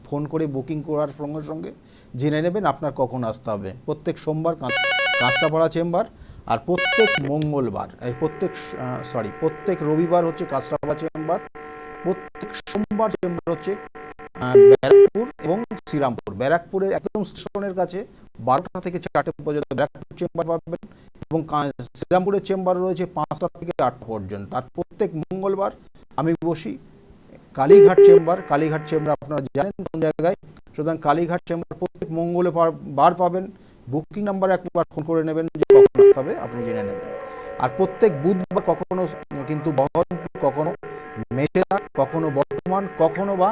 ফোন করে বুকিং করার সঙ্গে সঙ্গে জেনে নেবেন আপনার কখন আসতে হবে। প্রত্যেক সোমবার কাঁচরাপাড়া চেম্বার, আর প্রত্যেক মঙ্গলবার প্রত্যেক রবিবার হচ্ছে কাঁচরাপাড়া চেম্বার, প্রত্যেক সোমবার চেম্বার হচ্ছে ব্যারাকপুর এবং শ্রীরামপুর। ব্যারাকপুরে একদম স্টেশনের কাছে 12টা থেকে 4টে পর্যন্ত ব্যারাকপুর চেম্বার পাবেন, এবং শ্রীরামপুরের চেম্বার রয়েছে 5টা থেকে 8টা পর্যন্ত। আর প্রত্যেক মঙ্গলবার আমি বসি কালীঘাট চেম্বার আপনারা জানেন কোন জায়গায়। সুতরাং কালীঘাট চেম্বার প্রত্যেক বার পাবেন। বুকিং নাম্বার একবার ফোন করে নেবেন, যে কখন আসতে হবে আপনি জেনে নেবেন। আর প্রত্যেক বুধবার কখনো কিন্তু বহরমপুর, কখনো মেচেদা, কখনো বর্ধমান, কখনো বা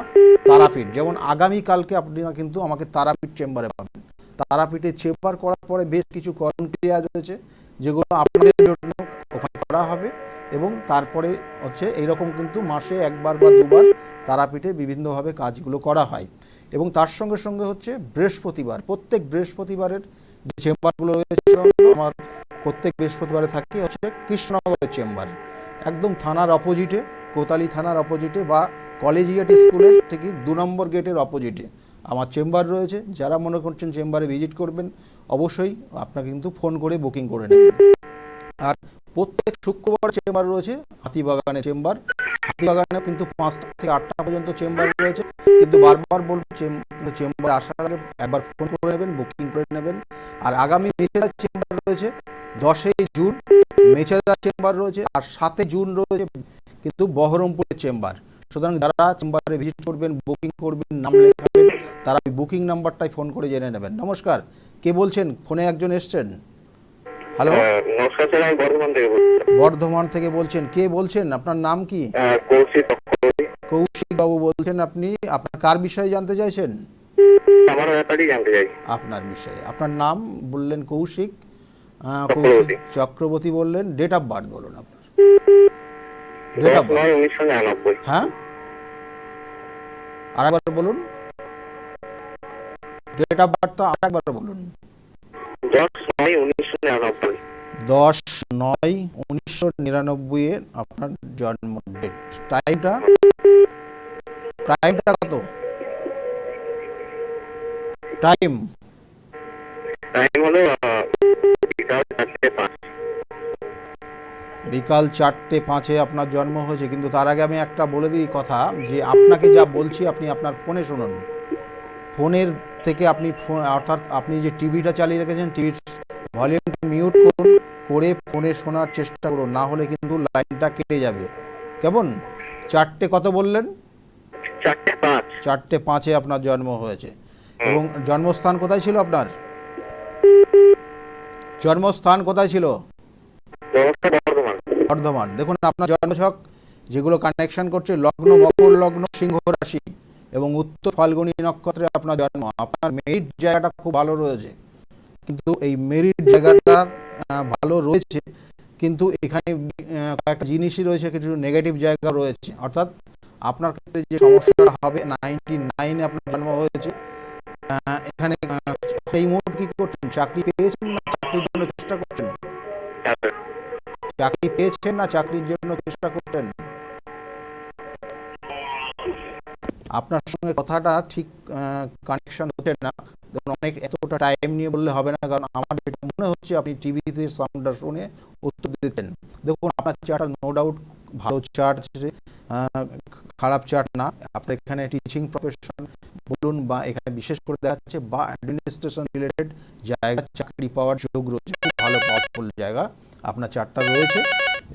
তারাপীঠ। যেমন আগামীকালকে আপনারা কিন্তু আমাকে তারাপীঠ চেম্বারে পাবেন। তারাপীঠে চেম্বার করার পরে বেশ কিছু কর্মক্রিয়া রয়েছে, যেগুলো আপনাদের জন্য ওখানে করা হবে। এবং তারপরে হচ্ছে এইরকম কিন্তু মাসে একবার বা দুবার তারাপীঠে বিভিন্নভাবে কাজগুলো করা হয়। এবং তার সঙ্গে সঙ্গে হচ্ছে বৃহস্পতিবার, প্রত্যেক বৃহস্পতিবারের যে চেম্বারগুলো রয়েছে, আমার প্রত্যেক বৃহস্পতিবারে থাকে হচ্ছে কৃষ্ণনগরের চেম্বার, একদম থানার অপোজিটে, কোতালি থানার অপোজিটে বা কলেজিয়েট স্কুলের ঠিক 2 নম্বর গেটের অপোজিটে আমার চেম্বার রয়েছে। যারা মনে করছেন চেম্বারে ভিজিট করবেন, অবশ্যই আপনাকে কিন্তু ফোন করে বুকিং করে নেবেন। আর প্রত্যেক শুক্রবার চেম্বার রয়েছে হাতিবাগানে চেম্বার। হাতিবাগানে কিন্তু 5টা থেকে 8টা পর্যন্ত চেম্বার রয়েছে। কিন্তু বারবার বলবো চেম্বারে আসার আগে একবার ফোন করে নেবেন, বুকিং করে নেবেন। আর আগামী মেচেদা চেম্বার রয়েছে 10ই জুন, মেচেদা চেম্বার রয়েছে, আর 7 জুন রয়েছে কিন্তু বহরমপুরের চেম্বার। সুতরাং যারা চেম্বারে ভিজিট করবেন, বুকিং করবেন, নাম লেখাবেন, তারা ওই বুকিং নাম্বারটাই ফোন করে জেনে নেবেন। নমস্কার, কে বলছেন? ফোনে একজন এসছেন। হ্যালো, নমস্কার স্যার, আমি বর্ধমান থেকে বলছি। বর্ধমান থেকে বলছেন, কে বলছেন? আপনার নাম কি? কৌশিক চক্রবর্তী। কৌশিক বাবু বলছেন আপনি। আপনার কার বিষয়ে জানতে চাইছেন? আমার ব্যাপারেই জানতে চাই। আপনার বিষয়ে। আপনার নাম বললেন কৌশিক চক্রবর্তী। চক্রবর্তী বললেন। ডেট অফ বার্থ বলুন আপনার। Date of birth. 10/9/1999। হ্যাঁ, আরেকবার বলুন ডেট অফ বার্থটা, আরেকবার বলুন। 10/9/1999। 10/9/1999 এর আপনার জন্ম ডেট। টাইমটা কত? টাইম হলো বিকাল 4:05। বিকাল 4:05 আপনার জন্ম হয়েছে। কিন্তু তার আগে আমি একটা বলে দিই কথা, যে আপনাকে যা বলছি আপনি আপনার ফোনে শুনুন। ফোনের থেকে আপনি অর্থাৎ আপনি যে টিভিটা চালিয়ে রেখেছেন, টিভির ভলিউমটা মিউট করুন, করে ফোনে শোনার চেষ্টা করুন, না হলে কিন্তু লাইনটা কেটে যাবে। কেমন? 4টে কত বললেন? 4:05। 4:05 আপনার জন্ম হয়েছে। এবং জন্মস্থান কোথায় ছিল আপনার? জন্মস্থান কোথায় ছিল? বর্ধমান। বর্ধমান। দেখুন আপনার জন্মছক যেগুলো কানেকশন করছে, লগ্ন মকর লগ্ন, সিংহ রাশি এবং উত্তর ফাল্গুনী নক্ষত্রে আপনার জন্ম। আপনার মেরিট জায়গাটা খুব ভালো রয়েছে। কিন্তু এই মেরিট জায়গাটা ভালো রয়েছে, কিন্তু এখানে কয়েকটা জিনিসই রয়েছে, কিছু নেগেটিভ জায়গা রয়েছে। অর্থাৎ আপনার ক্ষেত্রে যে সমস্যাটা হবে, 99-এ আপনার জন্ম হয়েছে, এখানে সেই মুহূর্তে কি করছেন, চাকরি পেয়েছেন না চাকরির জন্য চেষ্টা করছেন? চাকরি পেয়েছেন না চাকরির জন্য চেষ্টা করছেন? আপনার সঙ্গে কথাটা ঠিক কানেকশন হচ্ছে না। দেখুন, অনেক এতটা টাইম নিয়ে বললে হবে না, কারণ আমার যেটা মনে হচ্ছে আপনি টিভিতে সাউন্ডটা শুনে উত্তর দিতেন। দেখুন, আপনার চার্ট নো ডাউট ভালো চার্ট, খারাপ চার্ট না। আপনার এখানে টিচিং প্রফেশন বলুন, বা এখানে বিশেষ করে দেখা যাচ্ছে বা অ্যাডমিনিস্ট্রেশন রিলেটেড জায়গা চাকরি পাওয়ার যোগ রয়েছে, খুব ভালো পাওয়ারফুল জায়গা আপনার চার্টটা রয়েছে।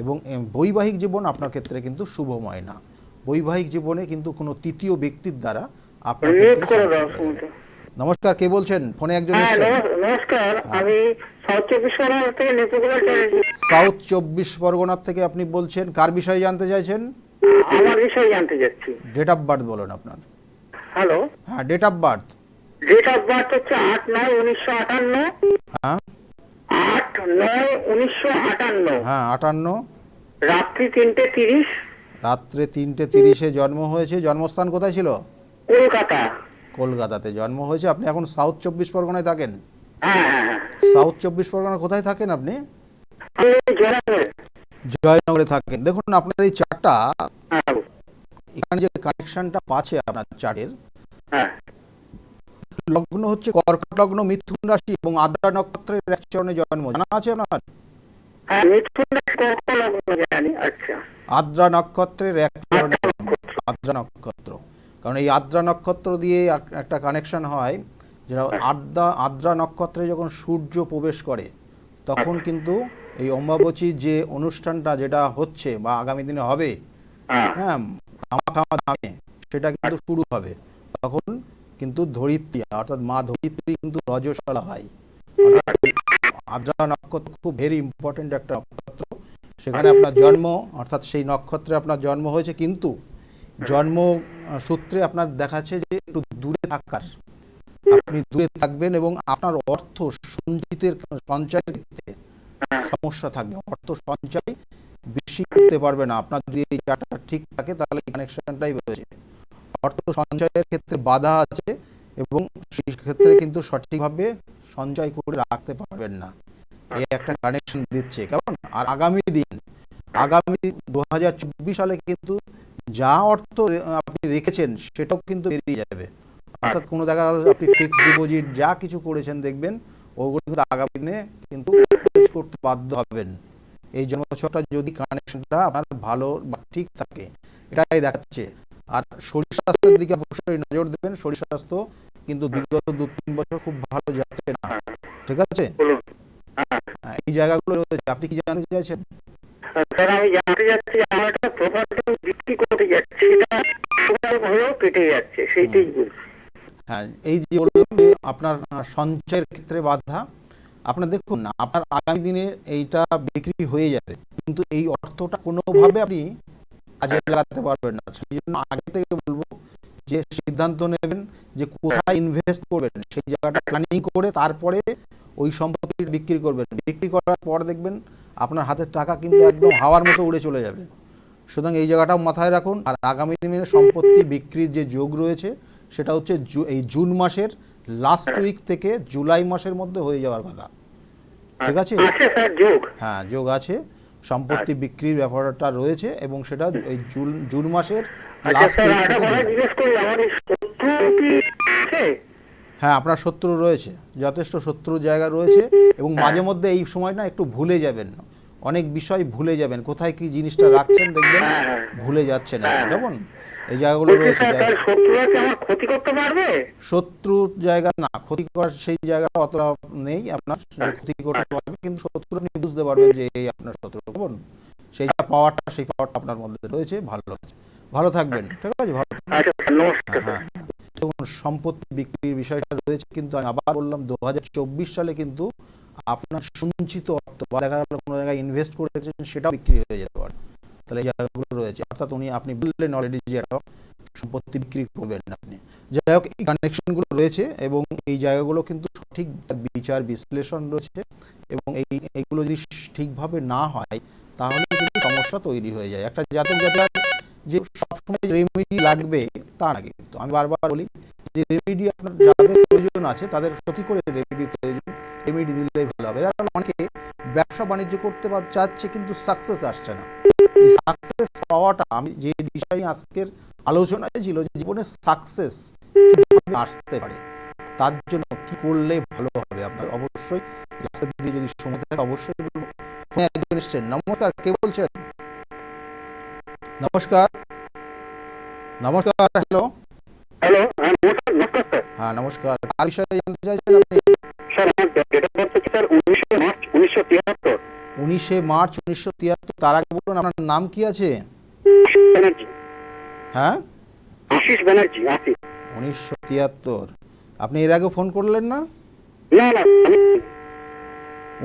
এবং বৈবাহিক জীবন আপনার ক্ষেত্রে কিন্তু শুভময় না। বৈবাহিক জীবনে কিন্তু কোনো তৃতীয় ব্যক্তির দ্বারা আপনার ক্ষেত্রে সমস্যা হয়ে যাবে। নমস্কার, কে বলছেন? ফোনে একজন এসেছেন। নমস্কার, আমি সাউথ চব্বিশ পরগনা থেকে নেপুকুমার চ্যাটার্জি। সাউথ 24 পরগনার থেকে আপনি বলছেন, কার বিষয়ে জানতে চাইছেন? আমার বিষয়ে জানতে চাচ্ছি। ডেট অফ বার্থ বলুন আপনার। হ্যালো, হ্যাঁ, date of birth. Date of birth হচ্ছে 8/9/1958। হ্যাঁ 8/9/1958। হ্যাঁ 58, রাত্রি 3:30। রাত্রে 3:30-এ জন্ম হয়েছে। জন্মস্থান কোথায় ছিল? কলকাতা। কলকাতাতে জন্ম হয়েছে। আপনি এখন সাউথ 24 পরগনায় থাকেন? হ্যাঁ হ্যাঁ হ্যাঁ। সাউথ 24 পরগনা কোথায় থাকেন আপনি? আমি জয়নগরে। জয়নগরে থাকেন। দেখুন, আপনার এই চার্টটা, হ্যাঁ এখানে যে কানেকশনটা পাচ্ছে আপনার চার্টের, হ্যাঁ। লগ্ন হচ্ছে কর্কট লগ্ন, মিথুন রাশি এবং আদ্রা নক্ষত্রের এক চরণে জন্ম। জানা আছে আপনার? হ্যাঁ, মিথুন কর্কট লগ্ন জানি। আচ্ছা। আদ্রা নক্ষত্রের এক চরণে জন্ম। আদ্রা নক্ষত্র, কারণ এই আদ্রা নক্ষত্র দিয়ে একটা কানেকশন হয়, যেটা আদ্রা নক্ষত্রে যখন সূর্য প্রবেশ করে তখন কিন্তু এই অম্বাবচীর যে অনুষ্ঠানটা যেটা হচ্ছে বা আগামী দিনে হবে, হ্যাঁ, খামা খামা দামে, সেটা কিন্তু শুরু হবে। তখন কিন্তু ধরিত্রী, অর্থাৎ মা ধরিত্রী কিন্তু রজস্বলা হয়। অর্থাৎ আদ্রা নক্ষত্র খুব ভেরি ইম্পর্টেন্ট একটা নক্ষত্র। সেখানে আপনার জন্ম, অর্থাৎ সেই নক্ষত্রে আপনার জন্ম হয়েছে, কিন্তু জন্ম সূত্রে আপনার দেখাচ্ছে যে একটু দূরে থাকার, আপনি দূরে থাকবেন এবং আপনার অর্থ সঞ্চয়ের ক্ষেত্রে সমস্যা থাকবে। অর্থ সঞ্চয় বেশি করতে পারবে না। আপনার যদি এই চার্টটা ঠিক থাকে তাহলে এই কানেকশনটাই রয়েছে। অর্থ সঞ্চয়ের ক্ষেত্রে বাধা আছে এবং সেই ক্ষেত্রে কিন্তু সঠিকভাবে সঞ্চয় করে রাখতে পারবেন না। এই একটা কানেকশন দিচ্ছে কেমন। আর আগামী 2024 সালে কিন্তু যা অর্থ আপনি রেখেছেন সেটাও কিন্তু বেরিয়ে যাবে। অর্থাৎ কোনো দেখা গেল আপনি ফিক্সড ডিপোজিট যা কিছু করেছেন, দেখবেন ওগুলো কিন্তু আগামী দিনে কিন্তু খরচ করতে বাধ্য হবেন। এই জন্মছকটা যদি কানেকশনটা আপনার ভালো বা ঠিক থাকে, এটাই দেখাচ্ছে। আর শরীর স্বাস্থ্যের দিকে অবশ্যই নজর দেবেন। শরীর স্বাস্থ্য কিন্তু বিগত 2-3 বছর খুব ভালো যাচ্ছে না। ঠিক আছে, এই জায়গাগুলো রয়েছে। আপনি কি জানতে চাইছেন? স্যার, আমি জানতে চাচ্ছি, আমার একটা প্রপার্টি বিক্রি করতে যাচ্ছে, সেটা হয়েও কেটে যাচ্ছে, সেইটাই বলছি। হ্যাঁ, এই যে বললাম যে আপনার সঞ্চয়ের ক্ষেত্রে বাধা। আপনার দেখুন, আপনার আগামী দিনে এইটা বিক্রি হয়ে যাবে, কিন্তু এই অর্থটা কোনোভাবে আপনি কাজে লাগাতে পারবেন না। সেই জন্য আগে থেকে বলবো যে সিদ্ধান্ত নেবেন যে কোথায় ইনভেস্ট করবেন, সেই জায়গাটা প্ল্যানিং করে তারপরে ওই সম্পত্তি বিক্রি করবেন। বিক্রি করার পর দেখবেন আপনার হাতের টাকা কিন্তু একদম হাওয়ার মতো উড়ে চলে যাবে। সুতরাং এই জায়গাটাও মাথায় রাখুন। আর আগামী দিনে সম্পত্তি বিক্রির যে যোগ রয়েছে সেটা হচ্ছে এই জুন মাসের লাস্ট উইক থেকে জুলাই মাসের মধ্যে হয়ে যাওয়ার কথা। ঠিক আছে? হ্যাঁ, যোগ আছে, সম্পত্তি বিক্রির ব্যাপারটা রয়েছে এবং সেটা এই জুন মাসের লাস্ট উইক থেকে হ্যাঁ, আপনার শত্রু রয়েছে, যথেষ্ট শত্রু জায়গা রয়েছে এবং মাঝে মধ্যে এই সময় না একটু ভুলে যাবেন, অনেক বিষয় ভুলে যাবেন, কোথায় কি জিনিসটা রাখছেন দেখবেন ভুলে যাচ্ছেন কেমন। এই জায়গাগুলো রয়েছে। ক্ষতি করতে পারবে? শত্রু জায়গা না, ক্ষতি করার সেই জায়গাটা অতটা নেই আপনার। ক্ষতি করতে পারবে, কিন্তু শত্রু আপনি বুঝতে পারবেন যে এই আপনার শত্রু কেমন। সেই পাওয়ারটা আপনার মধ্যে রয়েছে। ভালো থাকবেন। ঠিক আছে, ভালো থাকবেন। হ্যাঁ, দেখুন, সম্পত্তি বিক্রির বিষয়টা রয়েছে, কিন্তু আমি আবার বললাম 2024 সালে কিন্তু আপনার সঞ্চিত অর্থ বা দেখা গেল কোনো জায়গায় ইনভেস্ট করে রেখেছেন সেটাও বিক্রি হয়ে যেতে পারে। তাহলে এই জায়গাগুলো রয়েছে। অর্থাৎ আপনি বললেন অলরেডি যে একটা সম্পত্তি বিক্রি করবেন আপনি। যাই হোক, এই কানেকশনগুলো রয়েছে এবং এই জায়গাগুলো কিন্তু সঠিক বিচার বিশ্লেষণ রয়েছে, এবং এইগুলো যদি ঠিকভাবে না হয় তাহলে কিন্তু সমস্যা তৈরি হয়ে যায়। একটা জাতক জাতিকার যে সবসময় রেমেডি লাগবে তা না, কিন্তু আমি বারবার বলি যে রেমেডি আপনার যাদের প্রয়োজন আছে তাদের সত্যি করে রেমেডির প্রয়োজন, রেমেডি দিলেই ভালো হবে। কারণ অনেকে ব্যবসা বাণিজ্য করতে চাচ্ছে কিন্তু সাকসেস আসছে না। এই সাকসেস পাওয়াটা, আমি যে বিষয় আজকের আলোচনায় ছিল যে জীবনে সাকসেস কিভাবে আসতে পারে, তার জন্য কি করলে ভালো হবে, আপনার অবশ্যই লাস্টের দিকে যদি সময় থাকে অবশ্যই বলবো। একজন এসছেন, নমস্কার, কে বলছেন? নমস্কার, নমস্কার, হ্যালো। হ্যালো, হ্যাঁ নমস্কার স্যার। হ্যাঁ নমস্কার, কার বিষয়ে জানতে চাইছেন আপনি? স্যার আমার ডেট অফ বার্থ হচ্ছে স্যার 19 মার্চ 1973। 19 মার্চ 1973। তার আগে বলুন আপনার নাম কি আছে? ব্যানার্জি। হ্যাঁ, আশিস ব্যানার্জি। আশিস। 1973। আপনি এর আগে ফোন করলেন না? না না, আমি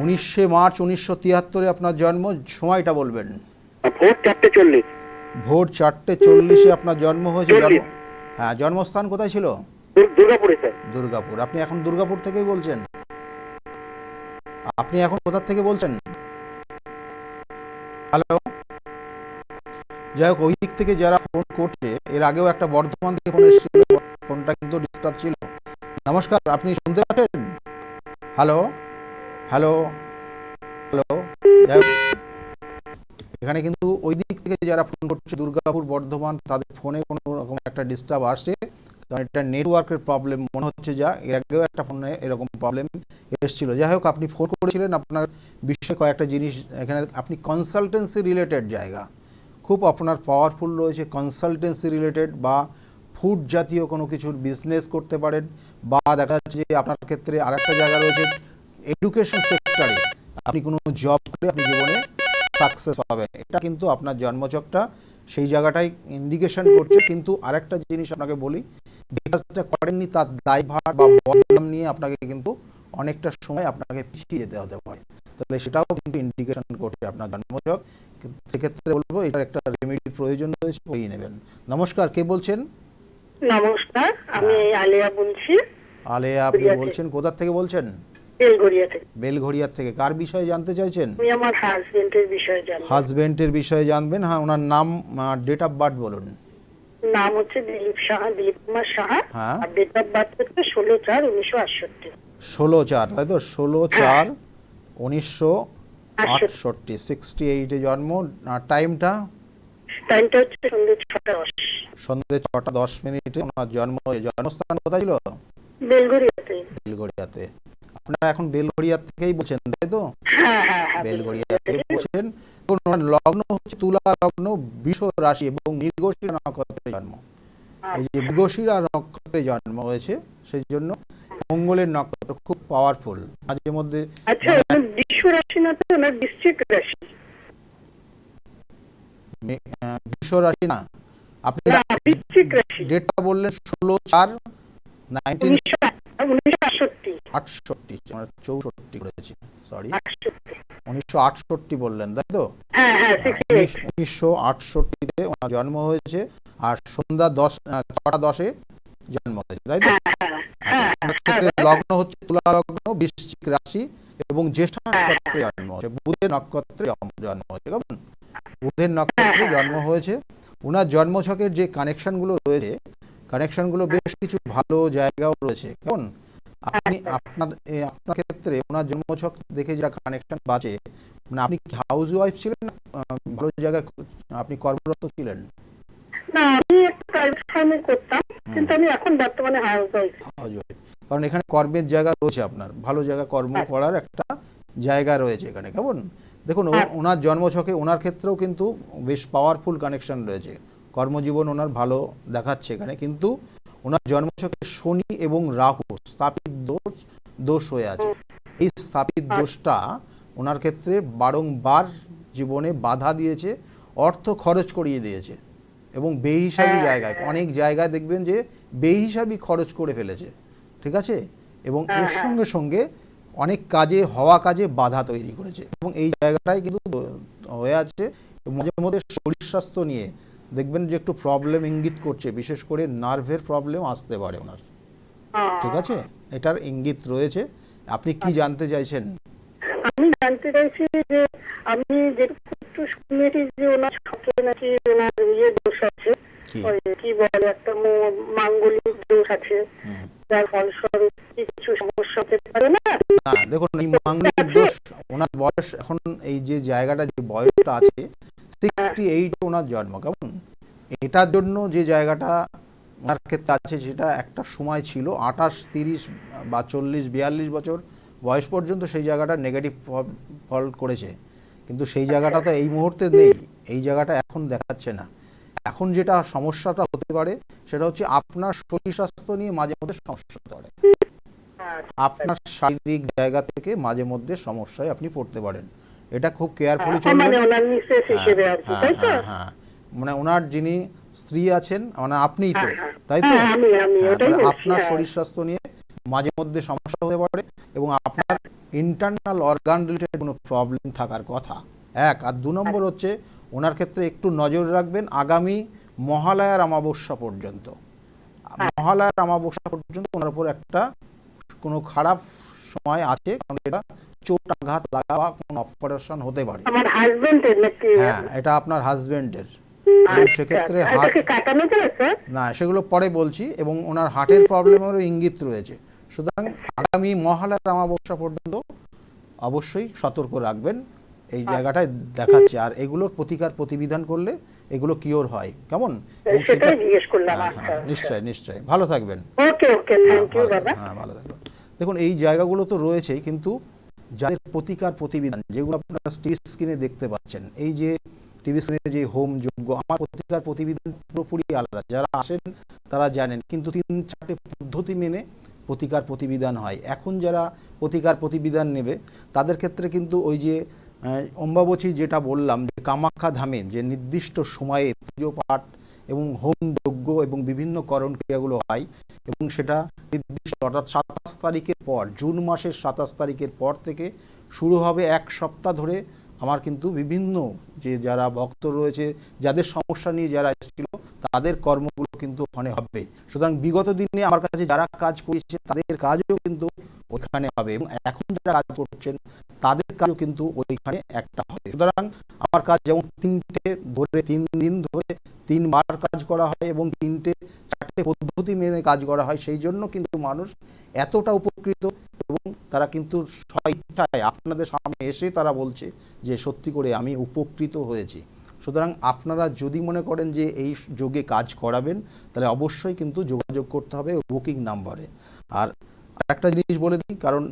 19 মার্চ 1973 আপনার জন্ম, সময়টা বলবেন। ভোর 4:40। ভোর 4:40 আপনার জন্ম হয়েছে। 40। হ্যাঁ, জন্মস্থান কোথায় ছিল? দুর্গাপুরে স্যার। দুর্গাপুর। আপনি এখন দুর্গাপুর থেকেই বলছেন? আপনি এখন কোথা থেকে বলছেন? হ্যালো। যাই হোক, ওই দিক থেকে যারা ফোন করছে, এর আগেও একটা বর্ধমান থেকে ফোন এসেছিল, ফোনটা কিন্তু ডিস্টার্ব ছিল। নমস্কার, আপনি শুনতে পাচ্ছেন? Hello, hello, hello. যাই হোক, এখানে কিন্তু ওই দিক থেকে যারা ফোন করছে দুর্গাপুর, বর্ধমান, তাদের ফোনে কোনো রকম একটা ডিস্টার্ব আসছে, কারণ এটা নেটওয়ার্কের প্রবলেম মনে হচ্ছে। যা এর আগেও একটা ফোনে এরকম প্রবলেম এসেছিল। যাই হোক, আপনি ফোন করেছিলেন, আপনার বিষয়ে কয়েকটা জিনিস এখানে, আপনি কনসালটেন্সি রিলেটেড জায়গা খুব আপনার পাওয়ারফুল রয়েছে। কনসালটেন্সি রিলেটেড বা ফুড জাতীয় কোনো কিছুর বিজনেস করতে পারেন, বা দেখা যাচ্ছে যে আপনার ক্ষেত্রে আরেকটা জায়গা রয়েছে এডুকেশন সেক্টরে আপনি কোনো জব করে আপনি জীবনে সাকসেস পাবেন। এটা কিন্তু আপনার জন্মচকটা সেই জায়গাটাই ইন্ডিকেশন করছে। কিন্তু আরেকটা জিনিস আপনাকে বলি, যে কাজটা করেননি তার দায়ভার বা বদনাম নিয়ে আপনাকে কিন্তু অনেকটা সময় আপনাকে পিছিয়ে যেতে হতে পারে। তাহলে সেটাও কিন্তু ইন্ডিকেশন করছে আপনার জন্মচক। সেক্ষেত্রে বলবো এটার একটা রেমেডির প্রয়োজন রয়েছে, ওই নেবেন। নমস্কার, কে বলছেন? নমস্কার, আমি আলিয়া বলছি। আলেয়া, আপনি বলছেন কোথা থেকে বলছেন? বেলঘরিয়া থেকে। বেলঘরিয়া থেকে। কার বিষয়ে জানতে চাইছেন? আমি আমার হাজবেন্ডের বিষয়ে জানবো। হাজবেন্ডের বিষয়ে জানবেন। হ্যাঁ, ওনার নাম, ডেট অফ বার্থ বলুন। নাম হচ্ছে দিলীপ সাহা, দিলীপ কুমার সাহা। হ্যাঁ। আর ডেট অফ বার্থ হচ্ছে 16/4/1968। 16/4, তাই তো? 16/4/1968, 68-এ জন্ম। টাইমটা? টাইমটা হচ্ছে সন্ধ্যে 6:10। সন্ধ্যে 6:10 ওনার জন্ম। জন্মস্থান কোথায় ছিল? বেলঘরিয়াতে। বেলঘরিয়াতে। আপনারা এখন বেলঘরিয়া থেকেই বলছেন, তাই তো? হ্যাঁ হ্যাঁ হ্যাঁ, বেলঘরিয়া থেকে বলছেন। ওনার লগ্ন হচ্ছে তুলা লগ্ন, বৃষ রাশি এবং মৃগশিরা নক্ষত্রে জন্ম। এই যে মৃগশিরা নক্ষত্রে জন্ম হয়েছে, সেই জন্য মঙ্গলের নক্ষত্র খুব পাওয়ারফুল। মাঝে মধ্যে আচ্ছা, বিশ্ব রাশি না তো, না বৃশ্চিক রাশি? বৃষ রাশি না, আপনি না, বৃশ্চিক রাশি। ডেটটা বললেন 16/4/1968। 64 করেছি, সরি, 1968 বললেন, তাই তো? হ্যাঁ হ্যাঁ, 68। 1968-তে ওনার জন্ম হয়েছে, আর সন্ধ্যা 6:10 জন্ম হয়েছে, তাই তো? ক্ষেত্রে লগ্ন হচ্ছে তুলা লগ্ন, বৃশ্চিক রাশি এবং জ্যেষ্ঠা নক্ষত্রে জন্ম হয়েছে, বুধের নক্ষত্রে জন্ম হয়েছে। কেমন? বুধের নক্ষত্রে জন্ম হয়েছে। ওনার জন্মছকের যে কানেকশনগুলো রয়েছে, কানেকশনগুলো বেশ কিছু ভালো জায়গাও রয়েছে। কেমন? আপনার ক্ষেত্রে ওনার জন্মছক দেখে যা কানেকশন বাজে, মানে আপনি কি হাউস ওয়াইফ ছিলেন, ভালো জায়গায় আপনি কর্মরত ছিলেন? না, আমি একটা প্রাইভেট ফার্মে করতাম, কিন্তু আমি এখন বর্তমানে হাউস ওয়াইফ। কারণ এখানে কর্মের জায়গা রয়েছে, আপনার ভালো জায়গা কর্ম করার একটা জায়গা রয়েছে এখানে। কেমন? দেখুন, ওনার জন্মছকে ওনার ক্ষেত্রেও কিন্তু বেশ পাওয়ারফুল কানেকশন রয়েছে। কর্মজীবন ওনার ভালো দেখাচ্ছে এখানে, কিন্তু ওনার জন্মছকে শনি এবং রাহু স্থাপিত দোষ হয়ে আছে। এই স্থাপিত দোষটা ওনার ক্ষেত্রে বারংবার জীবনে বাধা দিয়েছে, অর্থ খরচ করিয়ে দিয়েছে, এবং বেহিসাবি জায়গায়, অনেক জায়গায় দেখবেন যে বেহিসাবি খরচ করে ফেলেছে। ঠিক আছে? এবং এর সঙ্গে সঙ্গে অনেক কাজে হওয়া কাজে বাধা তৈরি করেছে, এবং এই জায়গাটাই কিন্তু হয়ে আছে। মাঝে মধ্যে শরীর স্বাস্থ্য নিয়ে দেখবেন যে একটু প্রবলেম ইঙ্গিত করছে, বিশেষ করে নার্ভের প্রবলেম আসতে পারে ওনার। ঠিক আছে, এটার ইঙ্গিত রয়েছে। আপনি কি জানতে চাইছেন? আমি জানতে চাইছি যে আমি যেটুকু একটু শুনেছি যে ওনার সঙ্গে নাকি ওনার দোষ আছে, কি? ওই কি বলে একটা মাঙ্গলিক দোষ আছে, যার ফলস্বরূপ কিছু সমস্যা হতে পারে না। না, দেখুন এই মাঙ্গলিক দোষ, ওনার বয়স এখন এই যে জায়গাটা, যে বয়সটা আছে 68 ওনার জন্ম, কেমন? এটার জন্য যে জায়গাটা ওনার ক্ষেত্রে আছে, সেটা একটা সময় ছিল 28, 30 বা 40, 42 বছর বয়স পর্যন্ত সেই জায়গাটা নেগেটিভ ফল করেছে, কিন্তু সেই জায়গাটা তো এই মুহূর্তে নেই, এই জায়গাটা এখন দেখাচ্ছে না। এখন যেটা সমস্যাটা হতে পারে সেটা হচ্ছে আপনার শরীর স্বাস্থ্য নিয়ে মাঝে মধ্যে সমস্যা হতে পারে, আপনার শারীরিক জায়গা থেকে মাঝে মধ্যে সমস্যায় আপনি পড়তে পারেন। এটা খুব কেয়ারফুলি চলবেন। মানে ওনার মিসেস হিসেবে আর কি, তাই তো? হ্যাঁ, মানে ওনার যিনি স্ত্রী আছেন, মানে আপনিই তো, তাই তো? আমি তাহলে আপনার শরীর স্বাস্থ্য নিয়ে মাঝে মধ্যে সমস্যা হতে পারে, এবং আপনার ইন্টারনাল অর্গান রিলেটেড কোনো প্রবলেম থাকার কথা, এক। আর 2 নম্বর হচ্ছে ওনার ক্ষেত্রে একটু নজর রাখবেন আগামী মহালয়ার অমাবস্যা পর্যন্ত। মহালয়ার অমাবস্যা পর্যন্ত ওনার উপর একটা কোনো খারাপ সময় আছে, কারণ এটা চোট আঘাত লাগা বা কোনো অপারেশন হতে পারে। আমার হাজবেন্ডের নাকি? হ্যাঁ, এটা আপনার হাজবেন্ডের, এবং সেক্ষেত্রে হার্ট, কাটানো যায় স্যার? না সেগুলো পরে বলছি, এবং ওনার হার্টের প্রবলেমেরও ইঙ্গিত রয়েছে। সুতরাং আগামী মহালয়ার অমাবস্যা পর্যন্ত অবশ্যই সতর্ক রাখবেন, এই জায়গাটায় দেখাচ্ছে। আর এগুলোর প্রতিকার প্রতিবিধান করলে এগুলো কিওর হয়, কেমন? এবং সেটাই জিজ্ঞেস করলাম। নিশ্চয়ই নিশ্চয়ই, ভালো থাকবেন। ওকে ওকে, থ্যাংক ইউ দাদা। হ্যাঁ, ভালো থাকবেন। দেখুন এই জায়গাগুলো তো রয়েছেই, কিন্তু যাদের প্রতিকার প্রতিবিধান, যেগুলো আপনারা টিভি স্ক্রিনে দেখতে পাচ্ছেন, এই যে টিভি স্ক্রিনে যে হোম যজ্ঞ, আমার প্রতিকার প্রতিবিধান পুরোপুরি আলাদা। যারা আসেন তারা জানেন, কিন্তু 3-4টে পদ্ধতি মেনে প্রতিকার প্রতিবিধান হয়। এখন যারা প্রতিকার প্রতিবিধান নেবে তাদের ক্ষেত্রে কিন্তু ওই যে অম্বাবচী যেটা বললাম, যে কামাখ্যা ধামে যে নির্দিষ্ট সময়ে পুজো পাঠ এবং হোম যজ্ঞ এবং বিভিন্ন করণ ক্রিয়াগুলো হয়, এবং সেটা নির্দিষ্ট অর্থাৎ 27 তারিখের পর, জুন মাসের 27 তারিখের পর থেকে শুরু হবে 1 সপ্তাহ ধরে। আমার কিন্তু বিভিন্ন যে যারা ভক্ত রয়েছে, যাদের সমস্যা নিয়ে যারা এসেছিল, তাদের কর্মগুলো কিন্তু ওখানে হবে। সুতরাং বিগত দিনে আমার কাছে যারা কাজ করেছে তাদের কাজও কিন্তু ওইখানে হবে, এবং এখন যারা কাজ করছেন তাদের কাজও কিন্তু ওইখানে একটা হবে। সুতরাং আমার কাজ যেমন 3 দিন ধরে 3 বার কাজ করা হয়, এবং 3-4টে পদ্ধতি মেনে কাজ করা হয়, সেই জন্য কিন্তু মানুষ এতটা উপকৃত, এবং তারা কিন্তু স্বইচ্ছায় আপনাদের সামনে এসে তারা বলছে যে সত্যি করে আমি উপকৃত হয়েছি। সুতরাং আপনারা যদি মনে করেন যে এই যোগে কাজ করাবেন, তাহলে অবশ্যই কিন্তু যোগাযোগ করতে হবে বুকিং নাম্বারে। আর একটা জিনিস বলে দিই, কারণ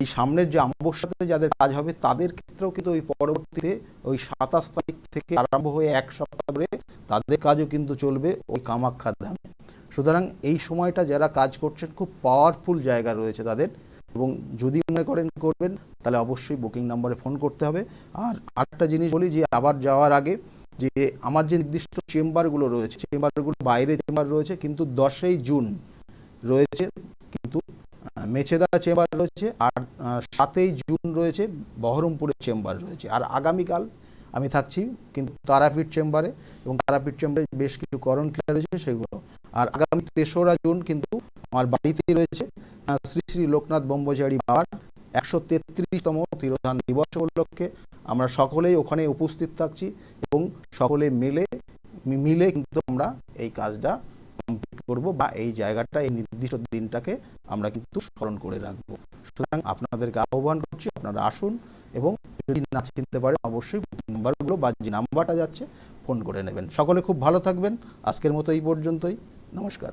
এই সামনের যে অমাবস্যাতে যাদের কাজ হবে তাদের ক্ষেত্রেও কিন্তু ওই পরবর্তীতে ওই 27 তারিখ থেকে আরম্ভ হয়ে 1 সপ্তাহ ধরে তাদের কাজও কিন্তু চলবে ওই কামাখ্যা ধামে। সুতরাং এই সময়টা যারা কাজ করছেন খুব পাওয়ারফুল জায়গা রয়েছে তাদের, এবং যদি মনে করেন করবেন তাহলে অবশ্যই বুকিং নাম্বারে ফোন করতে হবে। আর আরেকটা জিনিস বলি, যে আবার যাওয়ার আগে, যে আমার যে নির্দিষ্ট চেম্বারগুলো রয়েছে, চেম্বারগুলো বাইরে চেম্বার রয়েছে, কিন্তু 10ই জুন রয়েছে কিন্তু মেছেদা চেম্বার রয়েছে, আর 7ই জুন রয়েছে বহরমপুরের চেম্বার রয়েছে। আর আগামীকাল আমি থাকছি কিন্তু তারাপীঠ চেম্বারে, এবং তারাপীঠ চেম্বারে বেশ কিছু করণ ক্রিয়া রয়েছে সেগুলো। আর আগামী 3রা জুন কিন্তু আমার বাড়িতেই রয়েছে শ্রী শ্রী লোকনাথ ব্রহ্মচারী বাবার 133তম তিরোধান দিবস উপলক্ষে আমরা সকলেই ওখানে উপস্থিত থাকছি, এবং সকলে মিলে কিন্তু আমরা এই কাজটা কমপ্লিট করব, বা এই জায়গাটা, এই নির্দিষ্ট দিনটাকে আমরা কিন্তু স্মরণ করে রাখবো। সুতরাং আপনাদেরকে আহ্বান করছি, আপনারা আসুন, এবং যদি না চিনতে পারেন অবশ্যই নাম্বারগুলো বা যে নাম্বারটা যাচ্ছে ফোন করে নেবেন। সকলে খুব ভালো থাকবেন। আজকের মতো এই পর্যন্তই, নমস্কার।